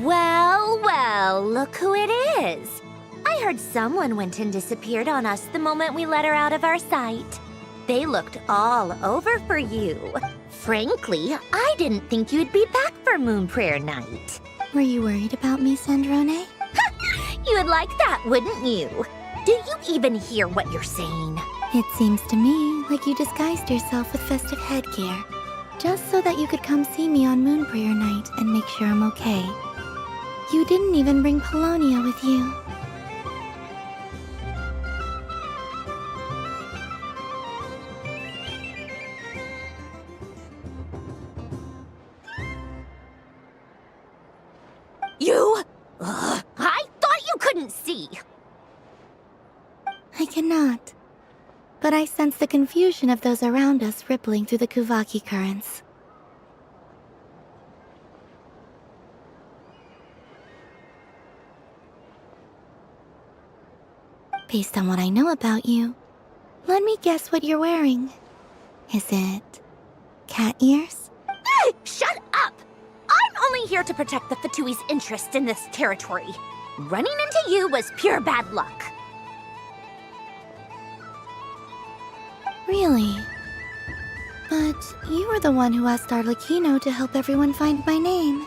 Well, well, look who it is. I heard someone went and disappeared on us the moment we let her out of our sight. They looked all over for you. Frankly, I didn't think you'd be back for Moon Prayer Night. Were you worried about me, Sandrone? You would like that, wouldn't you? Do you even hear what you're saying? It seems to me like you disguised yourself with festive headgear, just so that you could come see me on Moon Prayer Night and make sure I'm okay. You didn't even bring Polonia with you. You? Ugh, I thought you couldn't see. I cannot. But I sense the confusion of those around us rippling through the Kuvaki currents. Based on what I know about you, let me guess what you're wearing. Is it cat ears? Shut up! I'm only here to protect the Fatui's interest in this territory. Running into you was pure bad luck. Really? But you were the one who asked Arlecchino to help everyone find my name.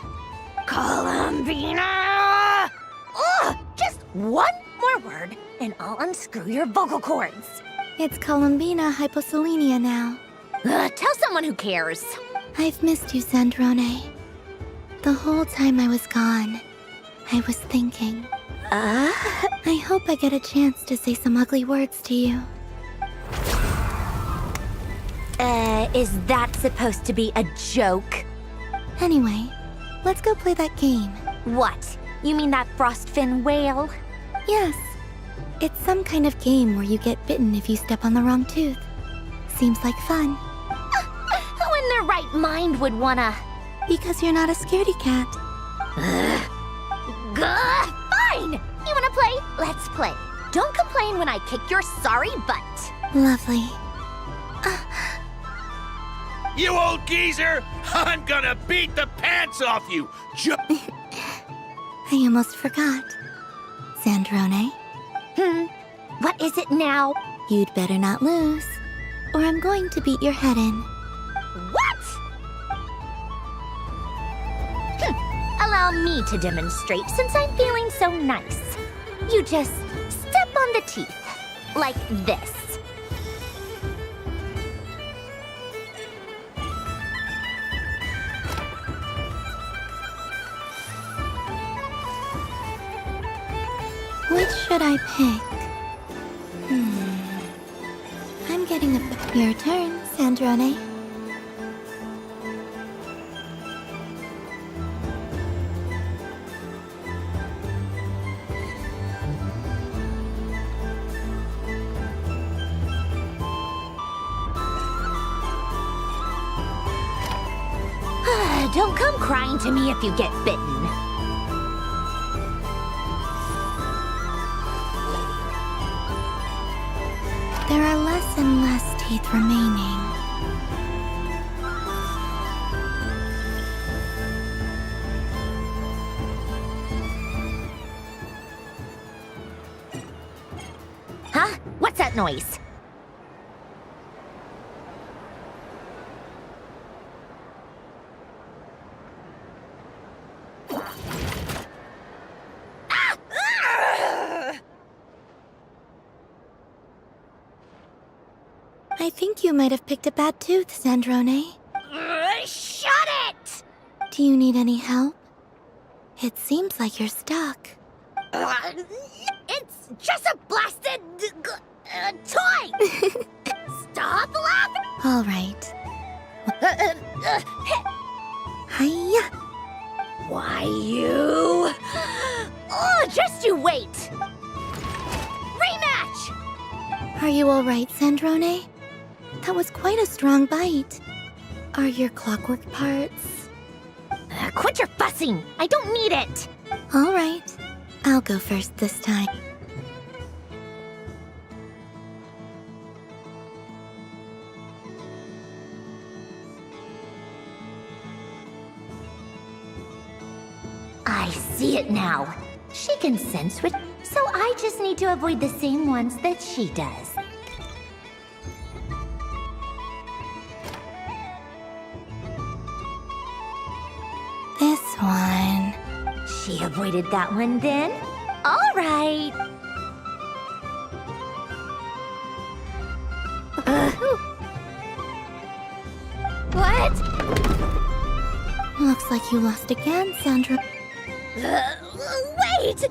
Columbina! Ugh! Just one more word, and I'll unscrew your vocal cords. It's Columbina hyposelenia now. Tell someone who cares. I've missed you, Sandrone. The whole time I was gone, I was thinking. I hope I get a chance to say some ugly words to you. Is that supposed to be a joke? Anyway, let's go play that game. What? You mean that frostfin whale? Yes. It's some kind of game where you get bitten if you step on the wrong tooth. Seems like fun. Who in their right mind would wanna... Because you're not a scaredy cat. Fine! You wanna play? Let's play. Don't complain when I kick your sorry butt. Lovely. You old geezer! I'm gonna beat the pants off you! I almost forgot. Sandrone? What is it now? You'd better not lose, or I'm going to beat your head in. What? Allow me to demonstrate since I'm feeling so nice. You just step on the teeth, like this. Which should I pick? I'm getting a... Your turn, Sandrone. Don't come crying to me if you get bitten. There are less and less teeth remaining. Huh? What's that noise? I think you might have picked a bad tooth, Sandrone. Shut it! Do you need any help? It seems like you're stuck. It's just a blasted... toy! Stop laughing! All right. Hiya! Why, you... Oh, just you wait! Rematch! Are you all right, Sandrone? That was quite a strong bite. Are your clockwork parts? Quit your fussing! I don't need it! All right. I'll go first this time. I see it now. She can sense which, so I just need to avoid the same ones that she does. This one. She avoided that one then? All right. What? Looks like you lost again, Sandra. Wait!